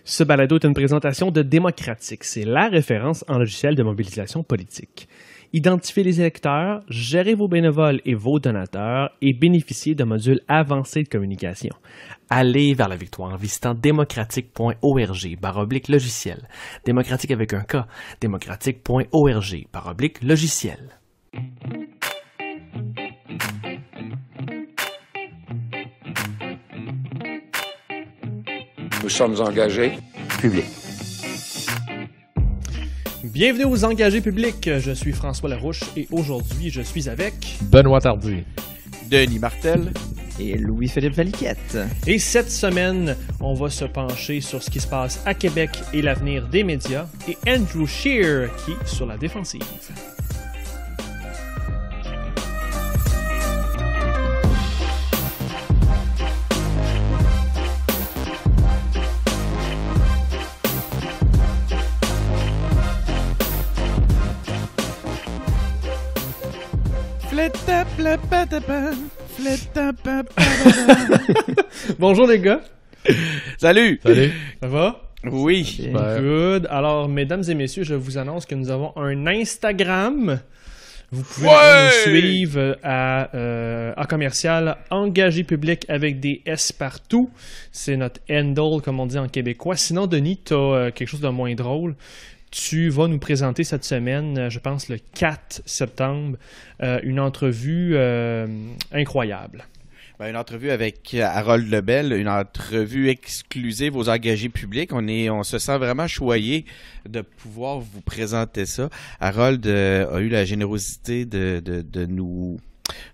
Ce balado est une présentation de Démocratique. C'est la référence en logiciel de mobilisation politique. Identifiez les électeurs, gérez vos bénévoles et vos donateurs et bénéficiez d'un module avancé de communication. Allez vers la victoire en visitant démocratique.org/logiciel. Démocratique avec un K. démocratique.org/logiciel. Nous sommes engagés publics. Bienvenue aux Engagés publics. Je suis François Larouche et aujourd'hui, je suis avec Benoît Tardy, Denis Martel et Louis-Philippe Valiquette. Et cette semaine, on va se pencher sur ce qui se passe à Québec et l'avenir des médias et Andrew Scheer qui est sur la défensive. Bonjour les gars. Salut. Ça va? Oui. Good. Alors, mesdames et messieurs, je vous annonce que nous avons un Instagram. Vous pouvez nous suivre à commercial engagé public avec des S partout. C'est notre handle, comme on dit en québécois. Sinon, Denis, tu as quelque chose de moins drôle. Tu vas nous présenter cette semaine, je pense le 4 septembre, une entrevue incroyable. Une entrevue avec Harold Lebel, une entrevue exclusive aux engagés publics. On se sent vraiment choyé de pouvoir vous présenter ça. Harold a eu la générosité de nous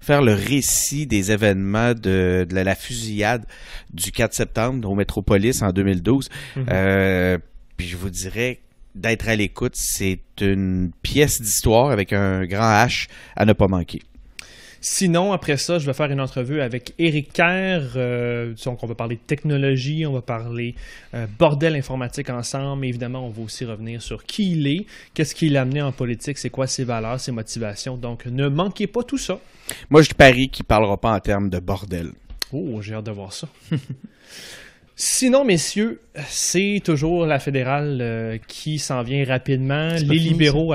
faire le récit des événements de la fusillade du 4 septembre au Métropolis en 2012. Puis je vous dirais d'être à l'écoute, c'est une pièce d'histoire avec un grand H à ne pas manquer. Sinon, après ça, je vais faire une entrevue avec Éric Kerr. Donc, on va parler de technologie, on va parler bordel informatique ensemble. Mais évidemment, on va aussi revenir sur qui il est, qu'est-ce qui l'a amené en politique, c'est quoi ses valeurs, ses motivations. Donc, ne manquez pas tout ça. Moi, je parie qu'il ne parlera pas en termes de bordel. Oh, j'ai hâte de voir ça. Sinon, messieurs, c'est toujours la fédérale qui s'en vient rapidement. Les libéraux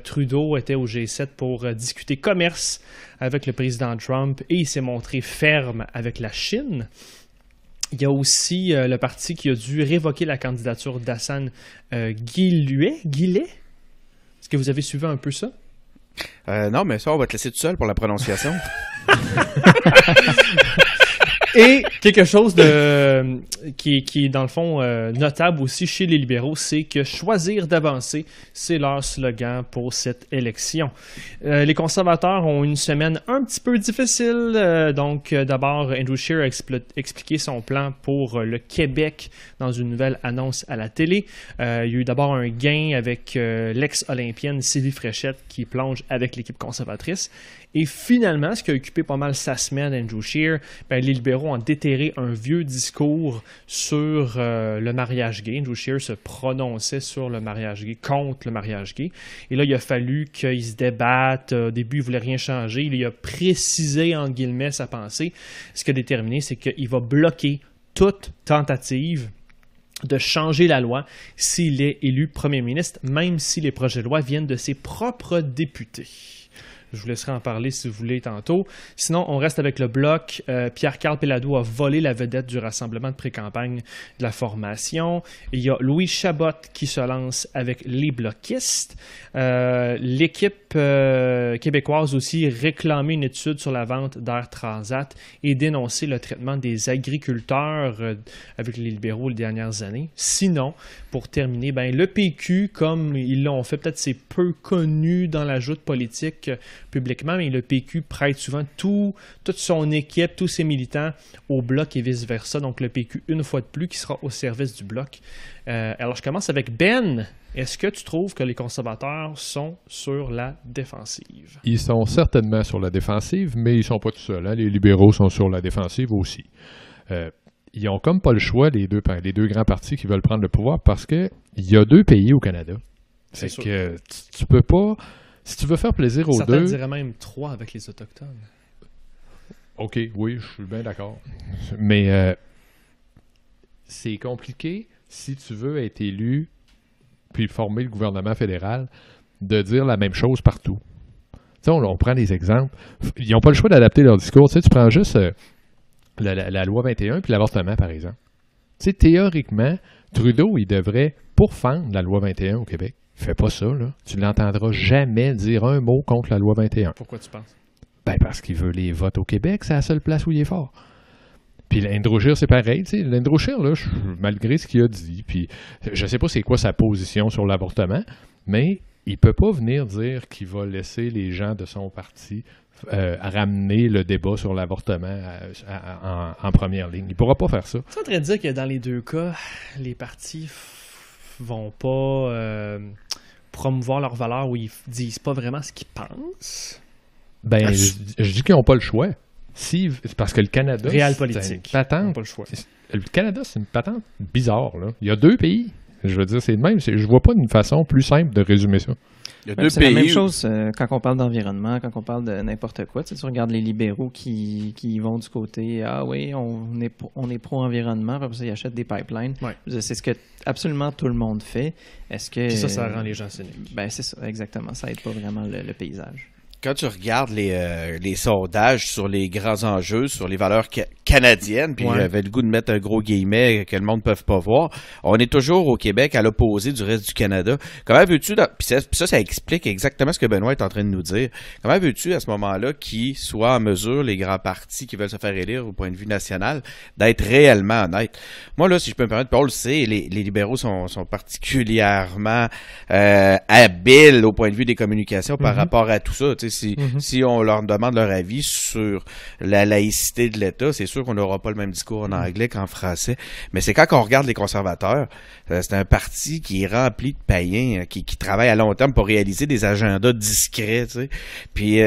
Trudeau était au G7 pour discuter commerce avec le président Trump et il s'est montré ferme avec la Chine. Il y a aussi le parti qui a dû révoquer la candidature d'Hassan Guillet. Est-ce que vous avez suivi un peu ça? Non, mais ça, on va te laisser tout seul pour la prononciation. Et quelque chose qui est dans le fond notable aussi chez les libéraux, c'est que choisir d'avancer, c'est leur slogan pour cette élection. Les conservateurs ont une semaine un petit peu difficile. Donc, d'abord, Andrew Scheer a expliqué son plan pour le Québec dans une nouvelle annonce à la télé. Il y a eu d'abord un gain avec l'ex-olympienne Sylvie Fréchette qui plonge avec l'équipe conservatrice. Et finalement, ce qui a occupé pas mal sa semaine, Andrew Scheer, les libéraux ont déterré un vieux discours sur le mariage gay. Andrew Scheer se prononçait sur le mariage gay, contre le mariage gay. Et là, il a fallu qu'ils se débattent. Au début, il ne voulait rien changer. Il a précisé, entre guillemets, sa pensée. Ce qu'il a déterminé, c'est qu'il va bloquer toute tentative de changer la loi s'il est élu premier ministre, même si les projets de loi viennent de ses propres députés. Je vous laisserai en parler si vous voulez tantôt. Sinon, on reste avec le Bloc. Pierre-Carl Péladeau a volé la vedette du rassemblement de pré-campagne de la formation. Il y a Louis Chabot qui se lance avec les bloquistes. L'équipe québécoise aussi réclamait une étude sur la vente d'Air Transat et dénoncer le traitement des agriculteurs avec les libéraux les dernières années. Sinon, pour terminer, le PQ, comme ils l'ont fait, peut-être c'est peu connu dans la joute politique publiquement, mais le PQ prête souvent toute son équipe, tous ses militants au Bloc et vice-versa. Donc le PQ, une fois de plus, qui sera au service du Bloc. Alors je commence avec Ben. Est-ce que tu trouves que les conservateurs sont sur la défensive? Ils sont certainement sur la défensive, mais ils ne sont pas tout seuls. Les libéraux sont sur la défensive aussi. Ils n'ont comme pas le choix, les deux grands partis qui veulent prendre le pouvoir, parce qu'il y a 2 pays au Canada. C'est que tu peux pas... Si tu veux faire plaisir aux certains deux... diraient même 3 avec les Autochtones. OK, oui, je suis bien d'accord. Mais c'est compliqué si tu veux être élu puis former le gouvernement fédéral, de dire la même chose partout. Tu sais, on prend des exemples. Ils n'ont pas le choix d'adapter leur discours. Tu sais, tu prends juste la loi 21 puis l'avortement, par exemple. Tu sais, théoriquement, Trudeau, il devrait pourfendre la loi 21 au Québec. Il fait pas ça, là. Tu ne l'entendras jamais dire un mot contre la loi 21. Pourquoi tu penses? Ben, parce qu'il veut les votes au Québec, c'est la seule place où il est fort. Puis l'Andrew Scheer, c'est pareil. Tu sais, l'Andrew Scheer, là, malgré ce qu'il a dit, puis je sais pas c'est quoi sa position sur l'avortement, mais il peut pas venir dire qu'il va laisser les gens de son parti ramener le débat sur l'avortement en première ligne. Il pourra pas faire ça. Tu es en train de dire que dans les deux cas, les partis vont pas promouvoir leurs valeurs ou ils disent pas vraiment ce qu'ils pensent? Ben, je dis qu'ils n'ont pas le choix. Parce que le Canada, Réal c'est politique. une patente. Pas le choix. Le Canada, c'est une patente bizarre, là. Il y a deux pays. Je veux dire, c'est le même. Je vois pas d'une façon plus simple de résumer ça. Il y a deux C'est pays. la même chose quand on parle d'environnement, quand on parle de n'importe quoi. Tu sais, tu regardes les libéraux qui vont du côté « Ah oui, on est pro-environnement », après ça, ils achètent des pipelines. Ouais. C'est ce que absolument tout le monde fait. Est-ce que Puis ça rend les gens cyniques. Ben, c'est ça, exactement. Ça aide pas vraiment le paysage. Quand tu regardes les sondages sur les grands enjeux, sur les valeurs canadiennes, puis j'avais le goût de mettre un gros guillemet que le monde ne peut pas voir, on est toujours au Québec à l'opposé du reste du Canada. Comment veux-tu, puis ça explique exactement ce que Benoît est en train de nous dire, comment veux-tu à ce moment-là qu'ils soient en mesure, les grands partis qui veulent se faire élire au point de vue national, d'être réellement honnêtes? Moi, là, si je peux me permettre, Paul, c'est les libéraux sont particulièrement habiles au point de vue des communications par rapport à tout ça. Tu sais, si on leur demande leur avis sur la laïcité de l'État, c'est sûr qu'on n'aura pas le même discours en anglais qu'en français. Mais c'est quand on regarde les conservateurs, c'est un parti qui est rempli de païens, qui travaille à long terme pour réaliser des agendas discrets. Tu sais. Puis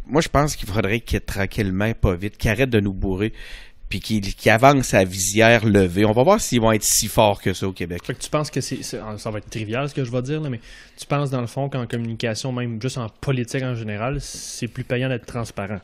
moi, je pense qu'il faudrait qu'ils tranquillement, pas vite, qu'ils arrêtent de nous bourrer, puis qu'ils avancent à visière levée. On va voir s'ils vont être si forts que ça au Québec. Fait que tu penses que ça va être trivial ce que je vais dire, là, mais tu penses dans le fond qu'en communication, même juste en politique en général, c'est plus payant d'être transparent?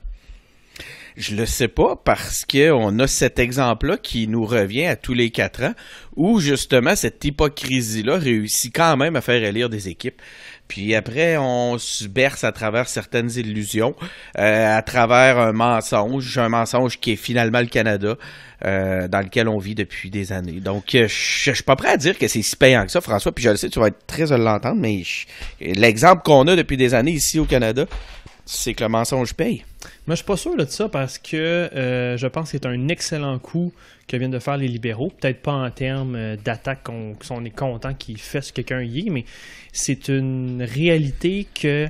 Je le sais pas parce qu'on a cet exemple-là qui nous revient à tous les 4 ans où justement cette hypocrisie-là réussit quand même à faire élire des équipes. Puis après, on se berce à travers certaines illusions, à travers un mensonge qui est finalement le Canada, dans lequel on vit depuis des années. Donc, je suis pas prêt à dire que c'est si payant que ça, François, puis je le sais, tu vas être très heureux de l'entendre, mais l'exemple qu'on a depuis des années ici au Canada, c'est que le mensonge paye. Moi, je suis pas sûr de ça parce que je pense que c'est un excellent coup que viennent de faire les libéraux. Peut-être pas en termes d'attaque qu'on est content qu'ils fassent quelqu'un y est, mais c'est une réalité que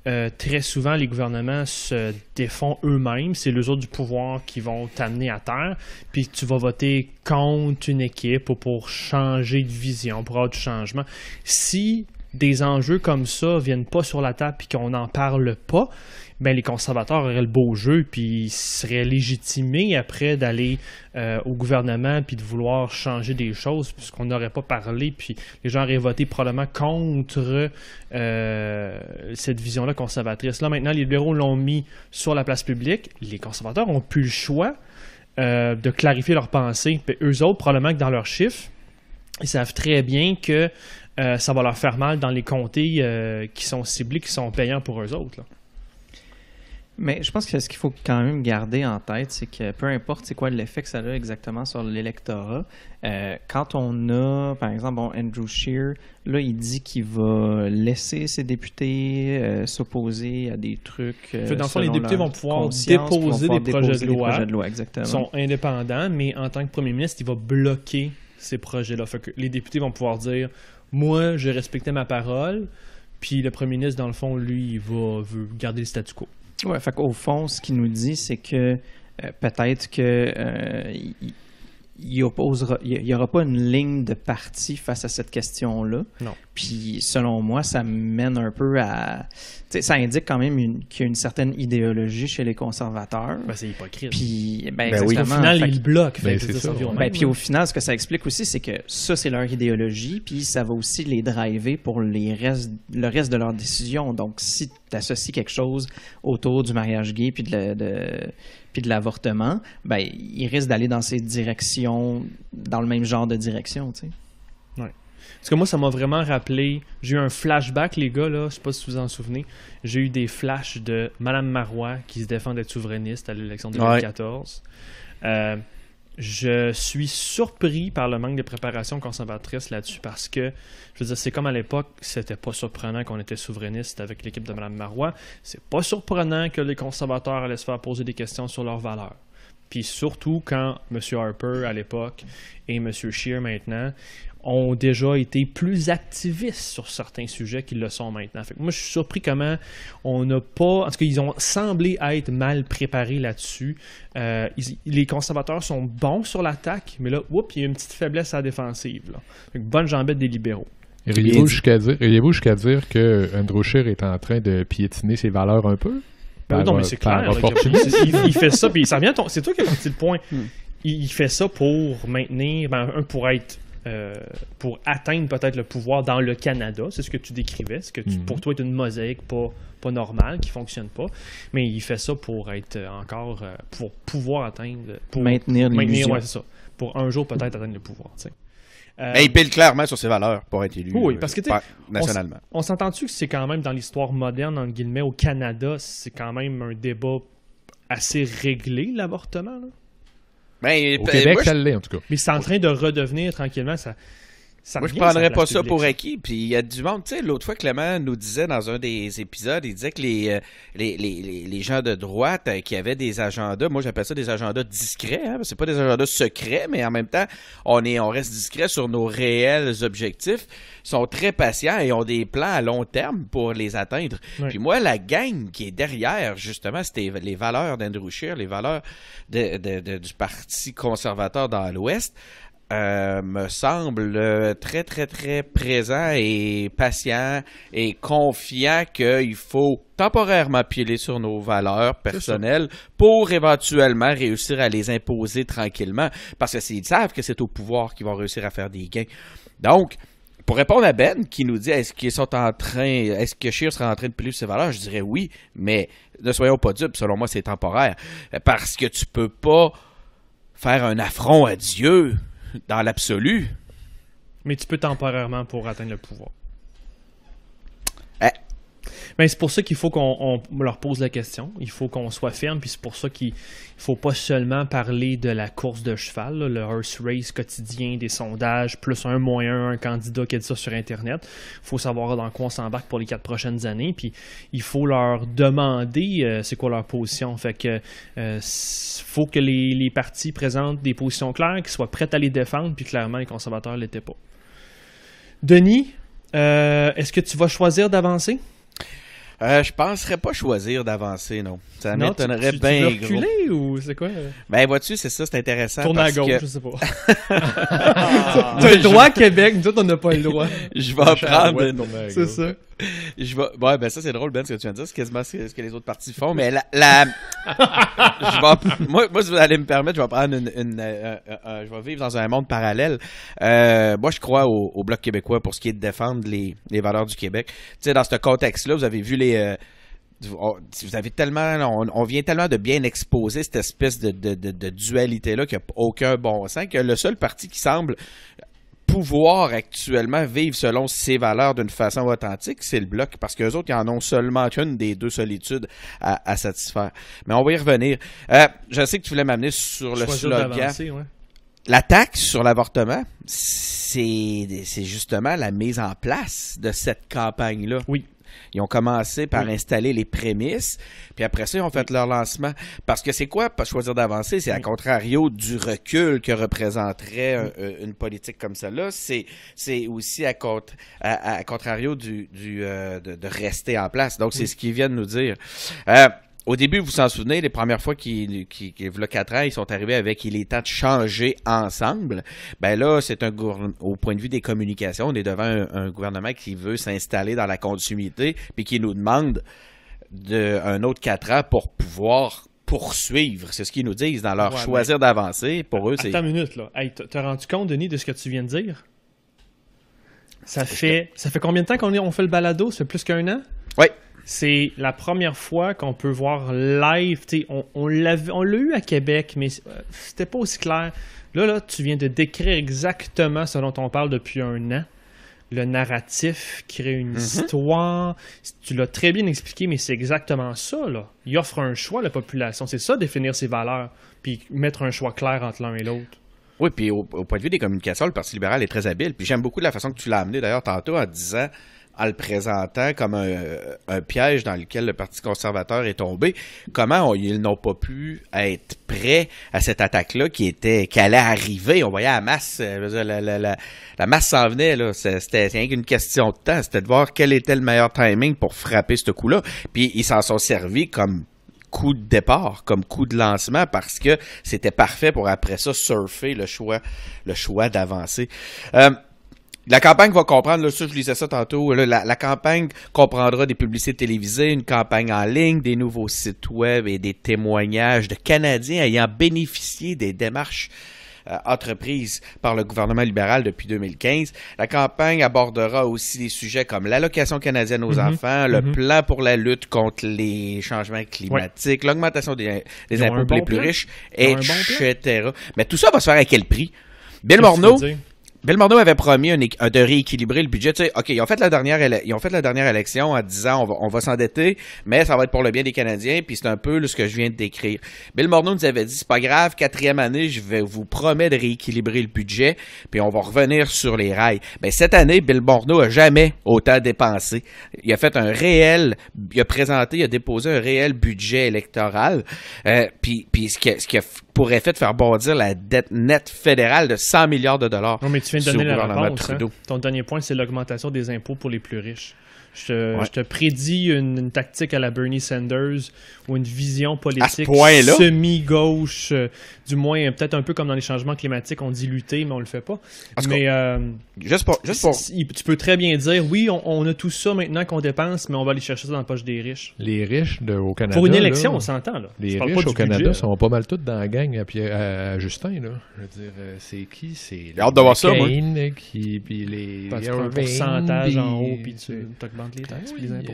très souvent les gouvernements se défont eux-mêmes. C'est les autres du pouvoir qui vont t'amener à terre. Puis tu vas voter contre une équipe ou pour changer de vision, pour avoir du changement. Si des enjeux comme ça viennent pas sur la table et qu'on n'en parle pas, ben les conservateurs auraient le beau jeu puis ils seraient légitimés après d'aller au gouvernement puis de vouloir changer des choses puisqu'on n'aurait pas parlé puis les gens auraient voté probablement contre cette vision-là conservatrice. Là, maintenant, les libéraux l'ont mis sur la place publique. Les conservateurs n'ont plus le choix de clarifier leurs pensées. Puis eux autres, probablement que dans leurs chiffres, ils savent très bien que ça va leur faire mal dans les comtés qui sont ciblés, qui sont payants pour eux autres, là. Mais je pense que ce qu'il faut quand même garder en tête, c'est que peu importe c'est quoi l'effet que ça a exactement sur l'électorat, quand on a, par exemple, Andrew Scheer, là, il dit qu'il va laisser ses députés s'opposer à des trucs. Dans le fond, les députés vont pouvoir déposer des projets de loi. Exactement. Ils sont indépendants, mais en tant que premier ministre, il va bloquer ces projets-là. Fait que les députés vont pouvoir dire « Moi, j'ai respecté ma parole », puis le premier ministre, dans le fond, lui, il veut garder le statu quo. Ouais, fait qu'au fond, ce qu'il nous dit, c'est que peut-être que il y aura pas une ligne de parti face à cette question-là. Non. Puis, selon moi, ça mène un peu à... Ça indique quand même qu'il y a une certaine idéologie chez les conservateurs. Ben, c'est hypocrite. Puis, oui. Au final, ils bloquent. C'est ça. Puis, au final, ce que ça explique aussi, c'est que ça, c'est leur idéologie, puis ça va aussi les driver pour le reste de leurs décisions. Donc, si tu associes quelque chose autour du mariage gay puis de l'avortement, ben, ils risquent d'aller dans ces directions, dans le même genre de direction, tu sais. Parce que moi, ça m'a vraiment rappelé... J'ai eu un flashback, les gars, là, je sais pas si vous vous en souvenez. J'ai eu des flashs de Mme Marois qui se défend d'être souverainiste à l'élection de 2014. Je suis surpris par le manque de préparation conservatrice là-dessus parce que, je veux dire, c'est comme à l'époque, c'était pas surprenant qu'on était souverainiste avec l'équipe de Mme Marois. C'est pas surprenant que les conservateurs allaient se faire poser des questions sur leurs valeurs. Puis surtout quand M. Harper à l'époque et M. Scheer maintenant ont déjà été plus activistes sur certains sujets qu'ils le sont maintenant. Fait que moi, je suis surpris comment on n'a pas... En tout cas, ils ont semblé être mal préparés là-dessus. Les conservateurs sont bons sur l'attaque, mais là, il y a une petite faiblesse à la défensive. Là. Fait que bonne jambette des libéraux. Iriez-vous jusqu'à dire que Andrew Scheer est en train de piétiner ses valeurs un peu? Non, mais c'est clair. Là, il fait ça, puis ça revient c'est toi qui as parti le point. Il fait ça pour maintenir... pour atteindre peut-être le pouvoir dans le Canada, c'est ce que tu décrivais, ce que pour toi est une mosaïque pas normale, qui fonctionne pas, mais il fait ça pour être encore, pour pouvoir atteindre, pour maintenir c'est ça, pour un jour peut-être atteindre le pouvoir, tu sais. Mais il pile clairement sur ses valeurs pour être élu parce que, nationalement. On s'entend-tu que c'est quand même dans l'histoire moderne, entre guillemets, au Canada, c'est quand même un débat assez réglé, l'avortement, là? Au Québec, ça l'est, en tout cas. Mais c'est en train de redevenir tranquillement. Moi, je prendrais pas ça pour acquis. Puis il y a du monde, tu sais, l'autre fois, Clément nous disait dans un des épisodes, il disait que les gens de droite qui avaient des agendas, moi j'appelle ça des agendas discrets, hein, c'est pas des agendas secrets, mais en même temps, on reste discret sur nos réels objectifs, sont très patients et ont des plans à long terme pour les atteindre. Oui. Puis moi, la gang qui est derrière, justement, c'était les valeurs d'Andrew Scheer, les valeurs du Parti conservateur dans l'Ouest, me semble très, très, très présent et patient et confiant qu'il faut temporairement piler sur nos valeurs personnelles pour éventuellement réussir à les imposer tranquillement. Parce que s'ils savent que c'est au pouvoir qu'ils vont réussir à faire des gains. Donc, pour répondre à Ben qui nous dit est-ce que Scheer serait en train de piler ses valeurs, je dirais oui, mais ne soyons pas dupes, selon moi c'est temporaire. Parce que tu peux pas faire un affront à Dieu dans l'absolu. Mais tu peux temporairement pour atteindre le pouvoir. Ben, c'est pour ça qu'il faut qu'on leur pose la question. Il faut qu'on soit ferme, puis c'est pour ça qu'il faut pas seulement parler de la course de cheval, là, le horse race quotidien, des sondages, plus un candidat qui a dit ça sur Internet. Il faut savoir dans quoi on s'embarque pour les 4 prochaines années, puis il faut leur demander c'est quoi leur position. Fait que faut que les partis présentent des positions claires, qu'ils soient prêts à les défendre, puis clairement, les conservateurs ne l'étaient pas. Denis, est-ce que tu vas choisir d'avancer? Je penserais pas choisir d'avancer, non. Ça m'étonnerait bien gros. Tu veux reculer ou c'est quoi? Ben, vois-tu, c'est ça, c'est intéressant. Tourner à gauche, je sais pas. T'as le droit à Québec, nous autres, on n'a pas le droit. Je vais prendre... C'est ça. Ouais, ben ça, c'est drôle, Ben, ce que tu viens de dire. C'est quasiment ce que les autres partis font. Mais moi, si vous allez me permettre, je vais prendre je vais vivre dans un monde parallèle. Moi, je crois au Bloc québécois pour ce qui est de défendre les valeurs du Québec. Tu sais, dans ce contexte-là, vous avez vu vous avez tellement, on vient tellement de bien exposer cette espèce de dualité-là qui n'a aucun bon sens, que le seul parti qui semble pouvoir actuellement vivre selon ses valeurs d'une façon authentique, c'est le Bloc, parce qu'eux autres, ils en ont seulement qu'une des deux solitudes à satisfaire. Mais on va y revenir. Je sais que tu voulais m'amener sur le slogan. Ouais. La taxe sur l'avortement, c'est justement la mise en place de cette campagne-là. Oui. Ils ont commencé par installer les prémices, puis après ça, ils ont fait leur lancement. Parce que c'est quoi, pas choisir d'avancer? C'est à contrario du recul que représenterait une politique comme celle-là. C'est aussi à contrario de rester en place. Donc, c'est ce qu'ils viennent nous dire. Au début, vous vous en souvenez, les premières fois il y a 4 ans, ils sont arrivés avec « il est temps de changer ensemble ». Ben là, c'est au point de vue des communications, on est devant un gouvernement qui veut s'installer dans la continuité puis qui nous demande un autre 4 ans pour pouvoir poursuivre. C'est ce qu'ils nous disent dans leur choisir d'avancer. Pour eux, c'est... Attends une minute, là. Hey, t'as rendu compte, Denis, de ce que tu viens de dire? Ça fait combien de temps qu'on fait le balado? Ça fait plus qu'1 an? Oui. c'est la première fois qu'on peut voir live. On l'a eu à Québec, mais c'était pas aussi clair. Là, tu viens de décrire exactement ce dont on parle depuis un an. Le narratif, créer une histoire. Tu l'as très bien expliqué, mais c'est exactement ça, là. Il offre un choix à la population. C'est ça, définir ses valeurs, puis mettre un choix clair entre l'un et l'autre. Oui, puis au point de vue des communications, le Parti libéral est très habile. Puis j'aime beaucoup la façon que tu l'as amené, d'ailleurs, tantôt, en disant, en le présentant comme un piège dans lequel le Parti conservateur est tombé. Comment ils n'ont pas pu être prêts à cette attaque-là qui allait arriver? On voyait la masse, la masse s'en venait, là. C'était rien qu'une question de temps. C'était de voir quel était le meilleur timing pour frapper ce coup-là. Puis ils s'en sont servis comme coup de départ, comme coup de lancement, parce que c'était parfait pour après ça surfer le choix d'avancer. La campagne va comprendre, là, ça je lisais ça tantôt, là, la campagne comprendra des publicités télévisées, une campagne en ligne, des nouveaux sites web et des témoignages de Canadiens ayant bénéficié des démarches entreprises par le gouvernement libéral depuis 2015. La campagne abordera aussi des sujets comme l'allocation canadienne aux enfants, le plan pour la lutte contre les changements climatiques, l'augmentation des impôts pour les plus riches, etc. Mais tout ça va se faire à quel prix? Bill Morneau avait promis de rééquilibrer le budget. Tu sais, OK, ils ont fait la dernière élection en disant on va s'endetter, mais ça va être pour le bien des Canadiens, puis c'est un peu ce que je viens de décrire. Bill Morneau nous avait dit, c'est pas grave, 4e année, je vais vous promettre de rééquilibrer le budget, puis on va revenir sur les rails. Ben, cette année, Bill Morneau a jamais autant dépensé. Il a déposé un réel budget électoral, puis ce qui a pour effet de faire bondir la dette nette fédérale de 100 milliards de dollars. Non, mais tu viens de donner la réponse. Hein? Ton dernier point, c'est l'augmentation des impôts pour les plus riches. Je te prédis une tactique à la Bernie Sanders ou une vision politique semi-gauche, du moins peut-être un peu comme dans les changements climatiques, on dit lutter, mais on le fait pas. Mais juste pour... tu peux très bien dire, oui, on a tout ça maintenant qu'on dépense, mais on va aller chercher ça dans la poche des riches. Les riches au Canada... Pour une élection, on s'entend. Là. Les riches au Canada sont pas mal tous dans la gang à Justin. Là. Je veux dire, c'est qui? C'est j'ai hâte de voir ça, moi. Puis les un pourcentage en haut, puis tu augmentes les taxes et les impôts.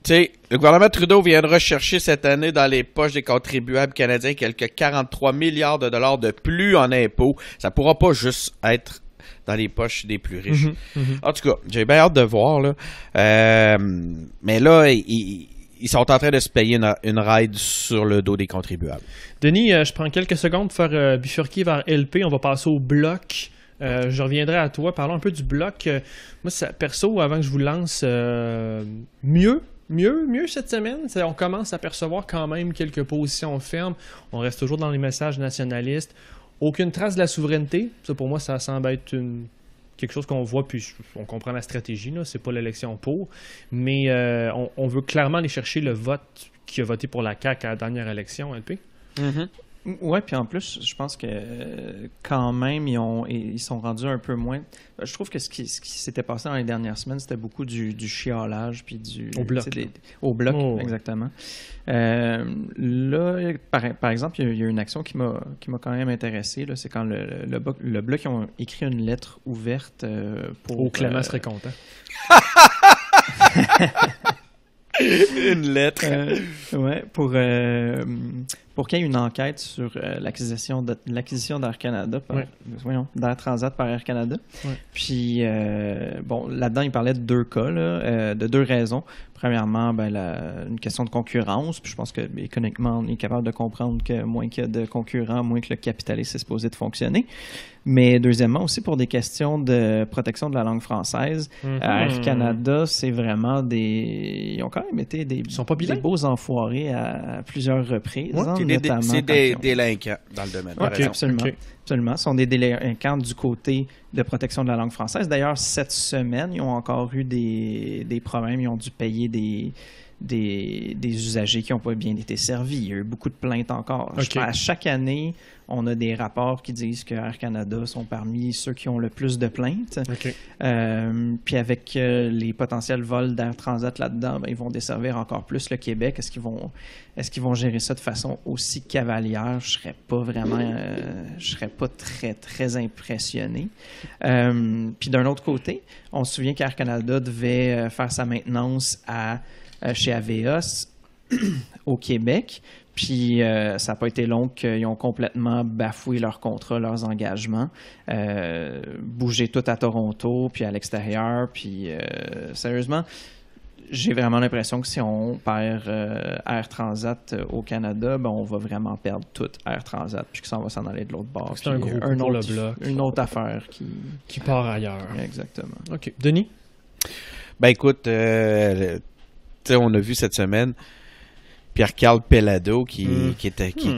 Tu sais, le gouvernement Trudeau viendra chercher cette année dans les poches des contribuables canadiens quelques 43 milliards de dollars de plus en impôts. Ça pourra pas juste être dans les poches des plus riches. En tout cas, j'ai bien hâte de voir, là. Mais là, ils sont en train de se payer une ride sur le dos des contribuables. Denis, je prends quelques secondes pour faire bifurquer vers LP. On va passer au bloc. Je reviendrai à toi. Parlons un peu du bloc. Moi, perso, avant que je vous lance, mieux cette semaine. On commence à percevoir quand même quelques positions fermes. On reste toujours dans les messages nationalistes. Aucune trace de la souveraineté. Ça, pour moi, ça semble être quelque chose qu'on voit, puis on comprend la stratégie. Là. C'est pas l'élection pour. Mais on veut clairement aller chercher le vote qui a voté pour la CAQ à la dernière élection, LP. Ouais, puis en plus, je pense que quand même, ils sont rendus un peu moins. Je trouve que ce qui s'était passé dans les dernières semaines, c'était beaucoup du chiolage, puis au bloc. Au bloc, exactement. Là, par exemple, il y a une action qui m'a quand même intéressé. Là, c'est quand le bloc ils ont écrit une lettre ouverte pour. Clément serait content. Une lettre. Pour qu'il y ait une enquête sur l'acquisition d'Air Canada, d'Air Transat par Air Canada. Ouais. Puis, là-dedans, il parlait de 2 cas, de 2 raisons. Premièrement, une question de concurrence. Puis je pense qu'économiquement, on est capable de comprendre que moins qu'il y a de concurrents, moins que le capitalisme est supposé de fonctionner. Mais deuxièmement, aussi pour des questions de protection de la langue française. Air Canada, c'est vraiment ils ont quand même été des beaux enfoirés à plusieurs reprises. C'est des délinquants dans le domaine. Okay, absolument. Ce sont des délinquants du côté de protection de la langue française. D'ailleurs, cette semaine, ils ont encore eu des problèmes. Ils ont dû payer des usagers qui n'ont pas bien été servis. Il y a eu beaucoup de plaintes encore. Okay. À chaque année, on a des rapports qui disent que Air Canada sont parmi ceux qui ont le plus de plaintes. Okay. Puis avec les potentiels vols d'Air Transat là-dedans, ils vont desservir encore plus le Québec. Est-ce qu'ils vont gérer ça de façon aussi cavalière? Je serais pas très, très impressionné. Puis d'un autre côté, on se souvient qu'Air Canada devait faire sa maintenance à chez Aveos au Québec. Puis ça n'a pas été long qu'ils ont complètement bafoué leurs contrats, leurs engagements, bougé tout à Toronto, puis à l'extérieur. Puis sérieusement, j'ai vraiment l'impression que si on perd Air Transat au Canada, ben on va vraiment perdre tout Air Transat, puis que ça va s'en aller de l'autre bord. C'est un gros coup pour le bloc. Une autre affaire qui part ailleurs. Exactement. OK. Denis? Ben écoute, tu sais, on a vu cette semaine Pierre-Carl Pellado qui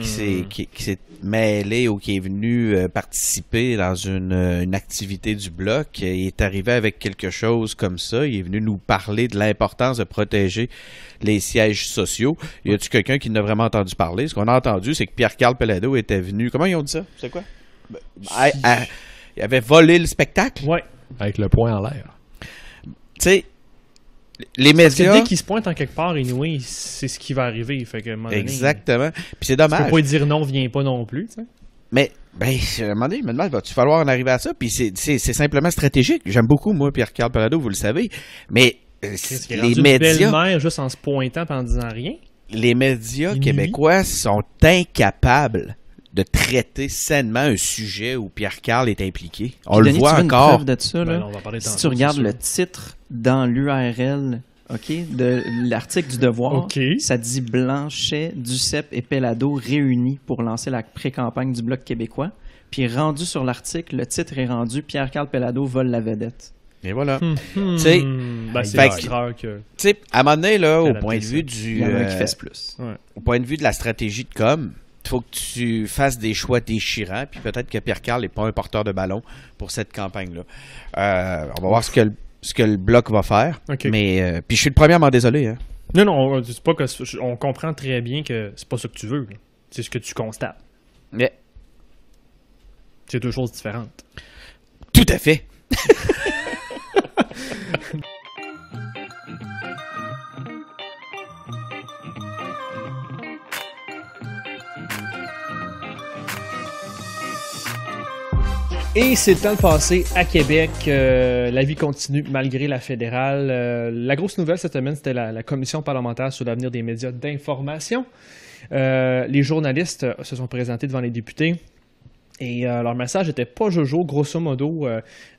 s'est mêlé ou qui est venu participer dans une activité du Bloc. Il est arrivé avec quelque chose comme ça. Il est venu nous parler de l'importance de protéger les sièges sociaux. Y a-tu quelqu'un qui n'a vraiment entendu parler? Ce qu'on a entendu, c'est que Pierre-Carl Pellado était venu... Comment ils ont dit ça? C'est quoi? Il avait volé le spectacle? Ouais. Avec le poing en l'air. Tu sais, les médias... Parce que dès qu'il se pointe en quelque part, anyway, c'est ce qui va arriver. Fait que, à un moment donné, exactement. Puis c'est dommage. Tu peux pas dire non, viens pas non plus, tu sais. Mais, à un moment donné, je me demande, va-tu falloir en arriver à ça? Puis c'est simplement stratégique. J'aime beaucoup, moi, Pierre-Carl Pellado, vous le savez. Mais les médias... belle-mère juste en se pointant et en disant rien. Les médias québécois sont incapables de traiter sainement un sujet où Pierre-Carl est impliqué. On le voit encore. Une preuve de ça, là. On va parler si tu regardes le titre dans l'URL de l'article du Devoir, ça dit Blanchet, Duceppe et Pellado réunis pour lancer la pré-campagne du Bloc québécois. Puis rendu sur l'article, le titre est rendu Pierre-Carl Pellado vole la vedette. Et voilà. Tu sais, à un moment donné, là, au point de vue du... Au point de vue de la stratégie de com', il faut que tu fasses des choix déchirants, puis peut-être que Pierre-Carl n'est pas un porteur de ballon pour cette campagne-là. On va voir ce que le Bloc va faire. Okay. Mais puis je suis le premier à m'en désoler. Hein. Non, c'est pas que on comprend très bien que c'est pas ça que tu veux. Là. C'est ce que tu constates. Mais c'est deux choses différentes. Tout à fait. Et c'est le temps de passer à Québec. La vie continue malgré la fédérale. La grosse nouvelle cette semaine, c'était la commission parlementaire sur l'avenir des médias d'information. Les journalistes se sont présentés devant les députés. Et leur message n'était pas jojo. Grosso modo,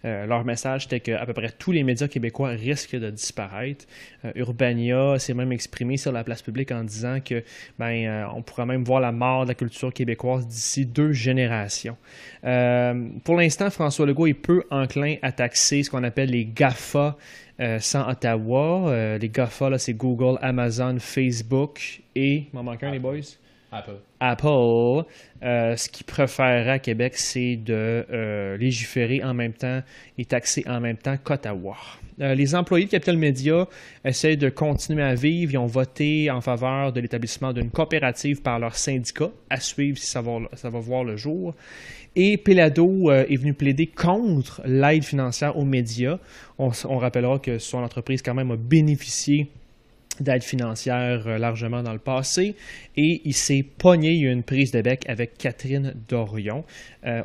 leur message était qu'à peu près tous les médias québécois risquent de disparaître. Urbania s'est même exprimé sur la place publique en disant que on pourrait même voir la mort de la culture québécoise d'ici 2 générations. Pour l'instant, François Legault est peu enclin à taxer ce qu'on appelle les GAFA sans Ottawa. Les GAFA, là, c'est Google, Amazon, Facebook et... Il m'en manque un, les boys? Apple. Ce qu'il préférerait à Québec, c'est de légiférer en même temps et taxer en même temps qu'Ottawa. Les employés de Capital Média essaient de continuer à vivre. Ils ont voté en faveur de l'établissement d'une coopérative par leur syndicat, à suivre si ça va voir le jour. Et Pellado est venu plaider contre l'aide financière aux médias. On rappellera que son entreprise quand même a bénéficié d'aide financière largement dans le passé, et il s'est pogné, il y a eu une prise de bec avec Catherine Dorion.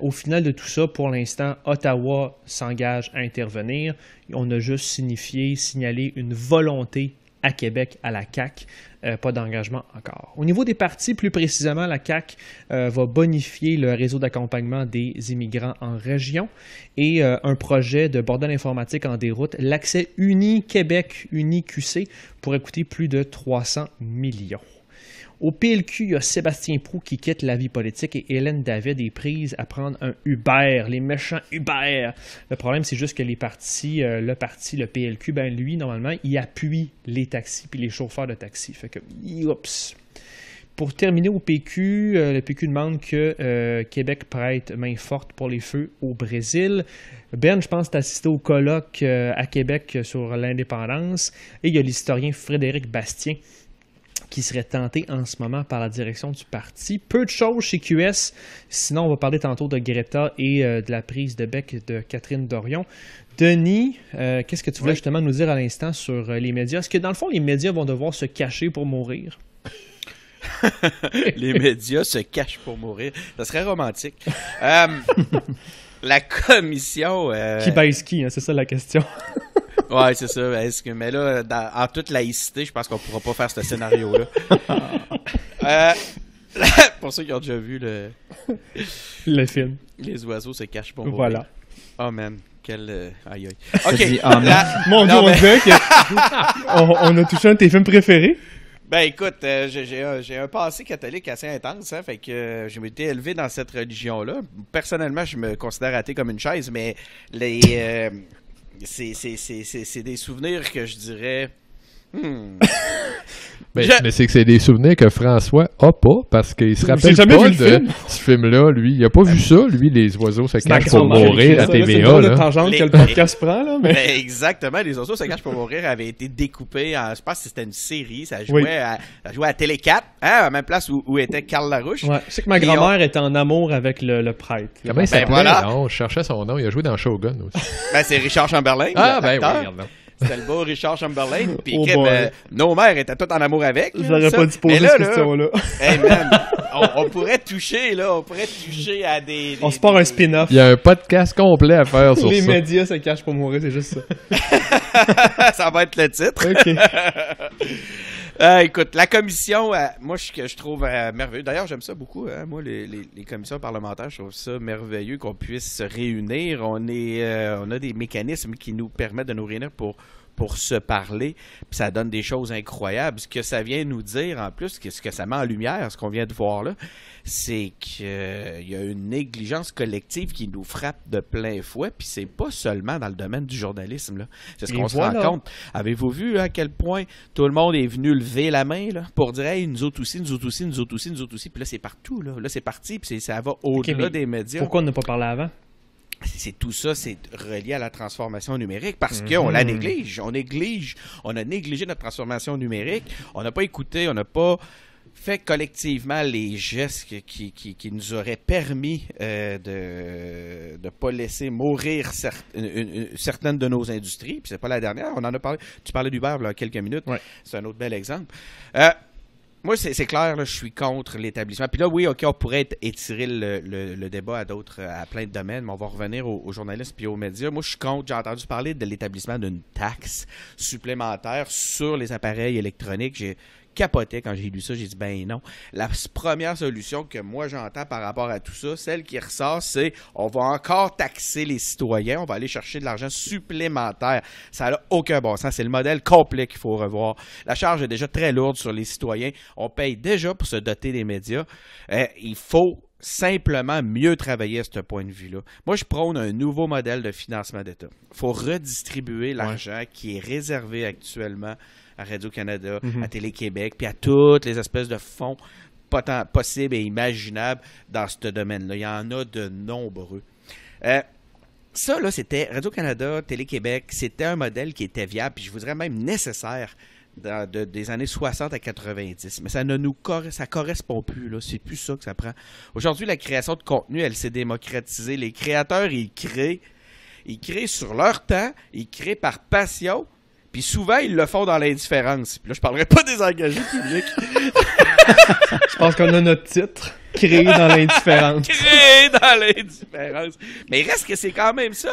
Au final de tout ça, pour l'instant, Ottawa s'engage à intervenir. On a juste signalé une volonté à Québec, à la CAQ, pas d'engagement encore. Au niveau des partis, plus précisément, la CAQ va bonifier le réseau d'accompagnement des immigrants en région et un projet de bordel informatique en déroute, l'accès Uni Québec, Uni QC, pourrait coûter plus de 300 millions. Au PLQ, il y a Sébastien Proulx qui quitte la vie politique et Hélène David est prise à prendre un Uber, les méchants Uber. Le problème, c'est juste que le PLQ, lui, normalement, il appuie les taxis puis les chauffeurs de taxi. Fait que, oups. Pour terminer au PQ, le PQ demande que Québec prête main forte pour les feux au Brésil. Ben, je pense, t'as assisté au colloque à Québec sur l'indépendance. Et il y a l'historien Frédéric Bastien qui serait tenté en ce moment par la direction du parti. Peu de choses chez QS, sinon on va parler tantôt de Greta et de la prise de bec de Catherine Dorion. Denis, qu'est-ce que tu voulais justement nous dire à l'instant sur les médias? Est-ce que dans le fond, les médias vont devoir se cacher pour mourir? Les médias se cachent pour mourir. Ça serait romantique. La commission... Qui baise qui, hein? C'est ça la question. Ouais, c'est ça. Mais là, en toute laïcité, je pense qu'on pourra pas faire ce scénario-là. Pour ceux qui ont déjà vu Le film. Les oiseaux se cachent pour mourir. Voilà. Oh man, quel... aïe aïe. Ça Ok. dit amen. Mon Dieu, non, on mais- dirait on a touché un de tes films préférés. Ben écoute, j'ai un passé catholique assez intense, hein, fait que je m'étais élevé dans cette religion-là. Personnellement, je me considère athée comme une chaise, mais c'est des souvenirs que je dirais... Mais c'est que c'est des souvenirs que François a pas parce qu'il se rappelle jamais pas vu de le film. ce film-là. Lui, il a pas vu ça. Lui, les oiseaux se Ma cachent pour grand-mère, mourir à c'est une TVA. drôle de Là. tangente Les- que le podcast prend, là, mais... Mais exactement, Les oiseaux se cachent pour mourir avait été découpé en, je pense que c'était une série, ça jouait, Oui. ça jouait à Télé 4, hein, à la même place où était Carl Larouche. Ouais, je sais que ma Et grand-mère était en amour avec le prêtre. Comment il s'appelait? voilà. Non, je cherchais son nom. Il a joué dans Shogun aussi. Ben c'est Richard Chamberlain. Ah, ben oui, l'acteur. regarde. non. C'était le beau Richard Chamberlain. Puis Oh crème, boy. nos mères étaient toutes en amour avec. là, J'aurais ça. pas dû Mais poser là, cette là, question-là. hey man, on pourrait toucher à des... On se part un spin-off. Il y a un podcast complet à faire sur Les ça. médias se cachent pour mourir, c'est juste ça. Ça va être le titre. OK. Écoute, la commission, moi, je trouve merveilleux. D'ailleurs, j'aime ça beaucoup. Hein, moi, les commissions parlementaires, je trouve ça merveilleux qu'on puisse se réunir. On a des mécanismes qui nous permettent de nous réunir pour se parler. Puis ça donne des choses incroyables. Ce que ça vient nous dire, en plus, ce que ça met en lumière, ce qu'on vient de voir là, c'est qu'il y a une négligence collective qui nous frappe de plein fouet. Puis c'est pas seulement dans le domaine du journalisme. Là. C'est ce Et qu'on se voilà. rend compte. Avez-vous vu là, à quel point tout le monde est venu lever la main là, pour dire hey, nous autres aussi, nous autres aussi, nous autres aussi, nous autres aussi. Puis là, c'est partout. Là c'est parti. Puis ça va au-delà mais des médias. Pourquoi on n'a pas parlé avant? C'est tout ça, c'est relié à la transformation numérique parce qu'on la néglige. On a négligé notre transformation numérique. On n'a pas écouté, on n'a pas fait collectivement les gestes qui nous auraient permis de ne pas laisser mourir certaines de nos industries. Puis c'est pas la dernière. On en a parlé. Tu parlais d'Uber il y a quelques minutes. Ouais. C'est un autre bel exemple. Moi, c'est clair, là, je suis contre l'établissement. Puis là, oui, OK, on pourrait étirer le débat à plein de domaines, mais on va revenir aux journalistes puis aux médias. Moi, je suis contre. J'ai entendu parler de l'établissement d'une taxe supplémentaire sur les appareils électroniques. J'ai capoté quand j'ai lu ça. J'ai dit, ben non. La première solution que moi, j'entends par rapport à tout ça, celle qui ressort, c'est on va encore taxer les citoyens. On va aller chercher de l'argent supplémentaire. Ça n'a aucun bon sens. C'est le modèle complet qu'il faut revoir. La charge est déjà très lourde sur les citoyens. On paye déjà pour se doter des médias. Il faut simplement mieux travailler à ce point de vue-là. Moi, je prône un nouveau modèle de financement d'État. Il faut redistribuer l'argent qui est réservé actuellement à Radio-Canada, à Télé-Québec, puis à toutes les espèces de fonds possibles et imaginables dans ce domaine-là. Il y en a de nombreux. Ça, là, c'était Radio-Canada, Télé-Québec, c'était un modèle qui était viable, puis je vous dirais même nécessaire des années 60 à 90. Mais ça correspond plus, là. C'est plus ça que ça prend. Aujourd'hui, la création de contenu, elle s'est démocratisée. Les créateurs, ils créent sur leur temps, ils créent par passion, puis souvent, ils le font dans l'indifférence. Puis là, je parlerai pas des engagés publics. Je pense qu'on a notre titre, Créé dans l'indifférence. Créé dans l'indifférence. Mais il reste que c'est quand même ça.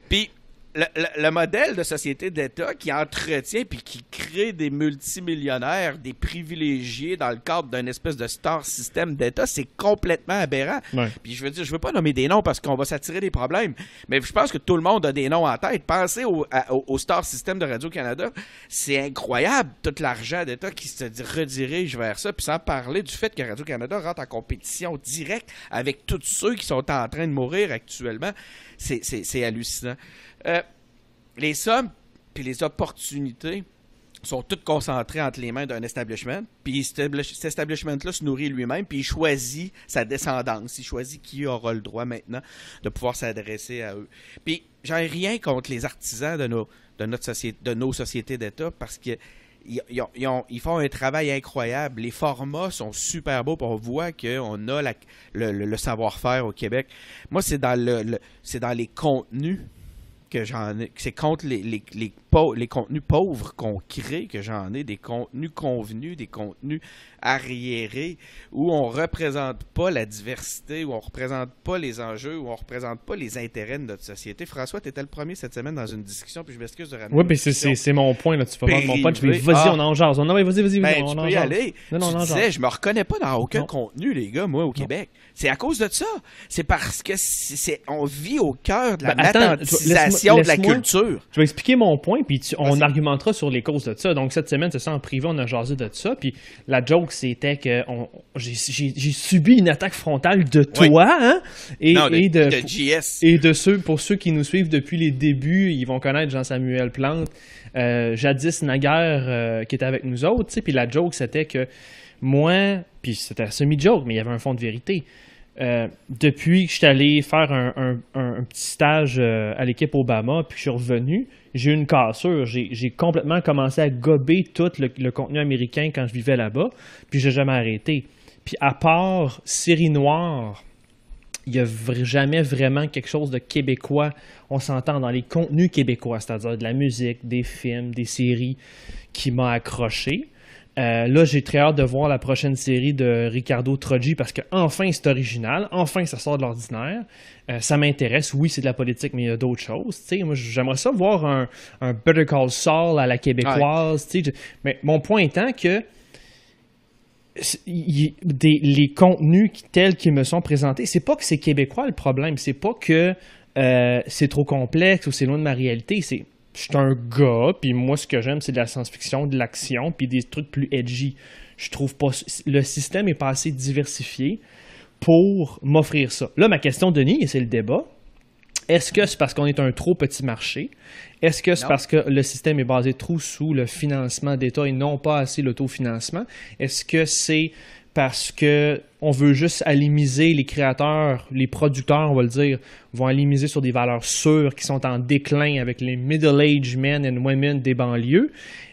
Puis le modèle de société d'État qui entretient puis qui crée des multimillionnaires, des privilégiés dans le cadre d'un espèce de star système d'État, c'est complètement aberrant. Ouais. Puis je veux dire, je veux pas nommer des noms parce qu'on va s'attirer des problèmes, mais je pense que tout le monde a des noms en tête. Pensez au star système de Radio-Canada. C'est incroyable, tout l'argent d'État qui se redirige vers ça, puis sans parler du fait que Radio-Canada rentre en compétition directe avec tous ceux qui sont en train de mourir actuellement. C'est hallucinant. Les sommes puis les opportunités sont toutes concentrées entre les mains d'un establishment, puis cet establishment-là se nourrit lui-même, puis il choisit sa descendance, il choisit qui aura le droit maintenant de pouvoir s'adresser à eux. Puis j'en ai rien contre les artisans de nos sociétés d'État, parce que ils font un travail incroyable. Les formats sont super beaux. On voit qu'on a le savoir-faire au Québec. Moi, c'est dans les contenus que c'est contre les contenus pauvres qu'on crée que j'en ai des contenus convenus, des contenus arriérés, où on représente pas la diversité, où on représente pas les enjeux, où on représente pas les intérêts de notre société. François, tu étais le premier cette semaine dans une discussion, puis je m'excuse de ramener. Oui, mais c'est mon point, là. Tu vas voir mon point. Vas-y, on en jase. Non, vas-y. Ben, on tu en peux y jase. aller. Non, Tu disais, je me reconnais pas dans aucun contenu, les gars, moi, au Québec. C'est à cause de ça. C'est parce que on vit au cœur de la matantisation de la culture. Je vais expliquer mon point, puis on argumentera sur les causes de ça. Donc, cette semaine, c'est ça, en privé, on a jasé de ça. Puis la joke, c'était que j'ai subi une attaque frontale de toi, hein? De JS. Et de pour ceux qui nous suivent depuis les débuts, ils vont connaître Jean-Samuel Plante, jadis naguère, qui était avec nous autres, tu sais. Puis la joke, c'était que moi, puis c'était semi-joke, mais il y avait un fond de vérité. Depuis que je suis allé faire un petit stage à l'équipe Obama, puis que je suis revenu, j'ai eu une cassure. J'ai complètement commencé à gober tout le contenu américain quand je vivais là-bas, puis j'ai jamais arrêté. Puis à part Série Noire, il n'y a jamais vraiment quelque chose de québécois. On s'entend dans les contenus québécois, c'est-à-dire de la musique, des films, des séries, qui m'a accroché. Là, j'ai très hâte de voir la prochaine série de Ricardo Troggi parce que enfin c'est original, enfin ça sort de l'ordinaire. Ça m'intéresse, oui, c'est de la politique, mais il y a d'autres choses. T'sais. Moi, j'aimerais ça voir un Better Call Saul à la québécoise. Ouais. Mais mon point étant que les contenus tels qu'ils me sont présentés, c'est pas que c'est québécois le problème, c'est pas que c'est trop complexe ou c'est loin de ma réalité, c'est je suis un gars, puis moi, ce que j'aime, c'est de la science-fiction, de l'action, puis des trucs plus edgy. Je trouve pas... Le système est pas assez diversifié pour m'offrir ça. Là, ma question, Denis, et c'est le débat, est-ce que c'est parce qu'on est un trop petit marché? Est-ce que c'est parce que le système est basé trop sous le financement d'État et non pas assez l'autofinancement? Est-ce que c'est parce que on veut juste alimiser les créateurs, les producteurs, on va le dire, vont alimiser sur des valeurs sûres qui sont en déclin avec les middle-aged men and women des banlieues.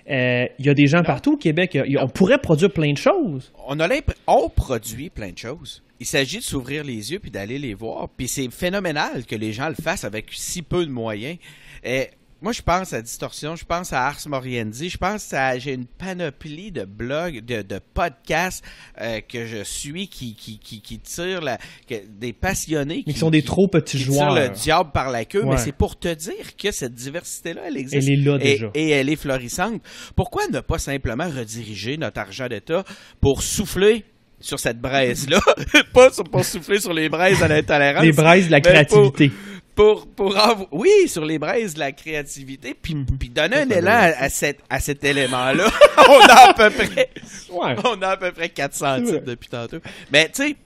Il y a des gens partout au Québec. On pourrait produire plein de choses. On produit plein de choses. Il s'agit de s'ouvrir les yeux puis d'aller les voir. Puis c'est phénoménal que les gens le fassent avec si peu de moyens. Moi, je pense à Distorsion, je pense à Ars Moriendi, je pense à... J'ai une panoplie de blogs, de podcasts que je suis qui tirent des passionnés. Mais qui sont des trop petits joueurs. Qui tirent le diable par la queue. Ouais. Mais c'est pour te dire que cette diversité-là, elle existe. Elle est là déjà. Et elle est florissante. Pourquoi ne pas simplement rediriger notre argent d'État pour souffler sur cette braise-là? Pas pour souffler sur les braises à l'intolérance. Les braises de la créativité. Oui, sur les braises de la créativité, puis donner un élan à cet élément-là. On a à peu près 400 titres depuis tantôt. Mais tu sais,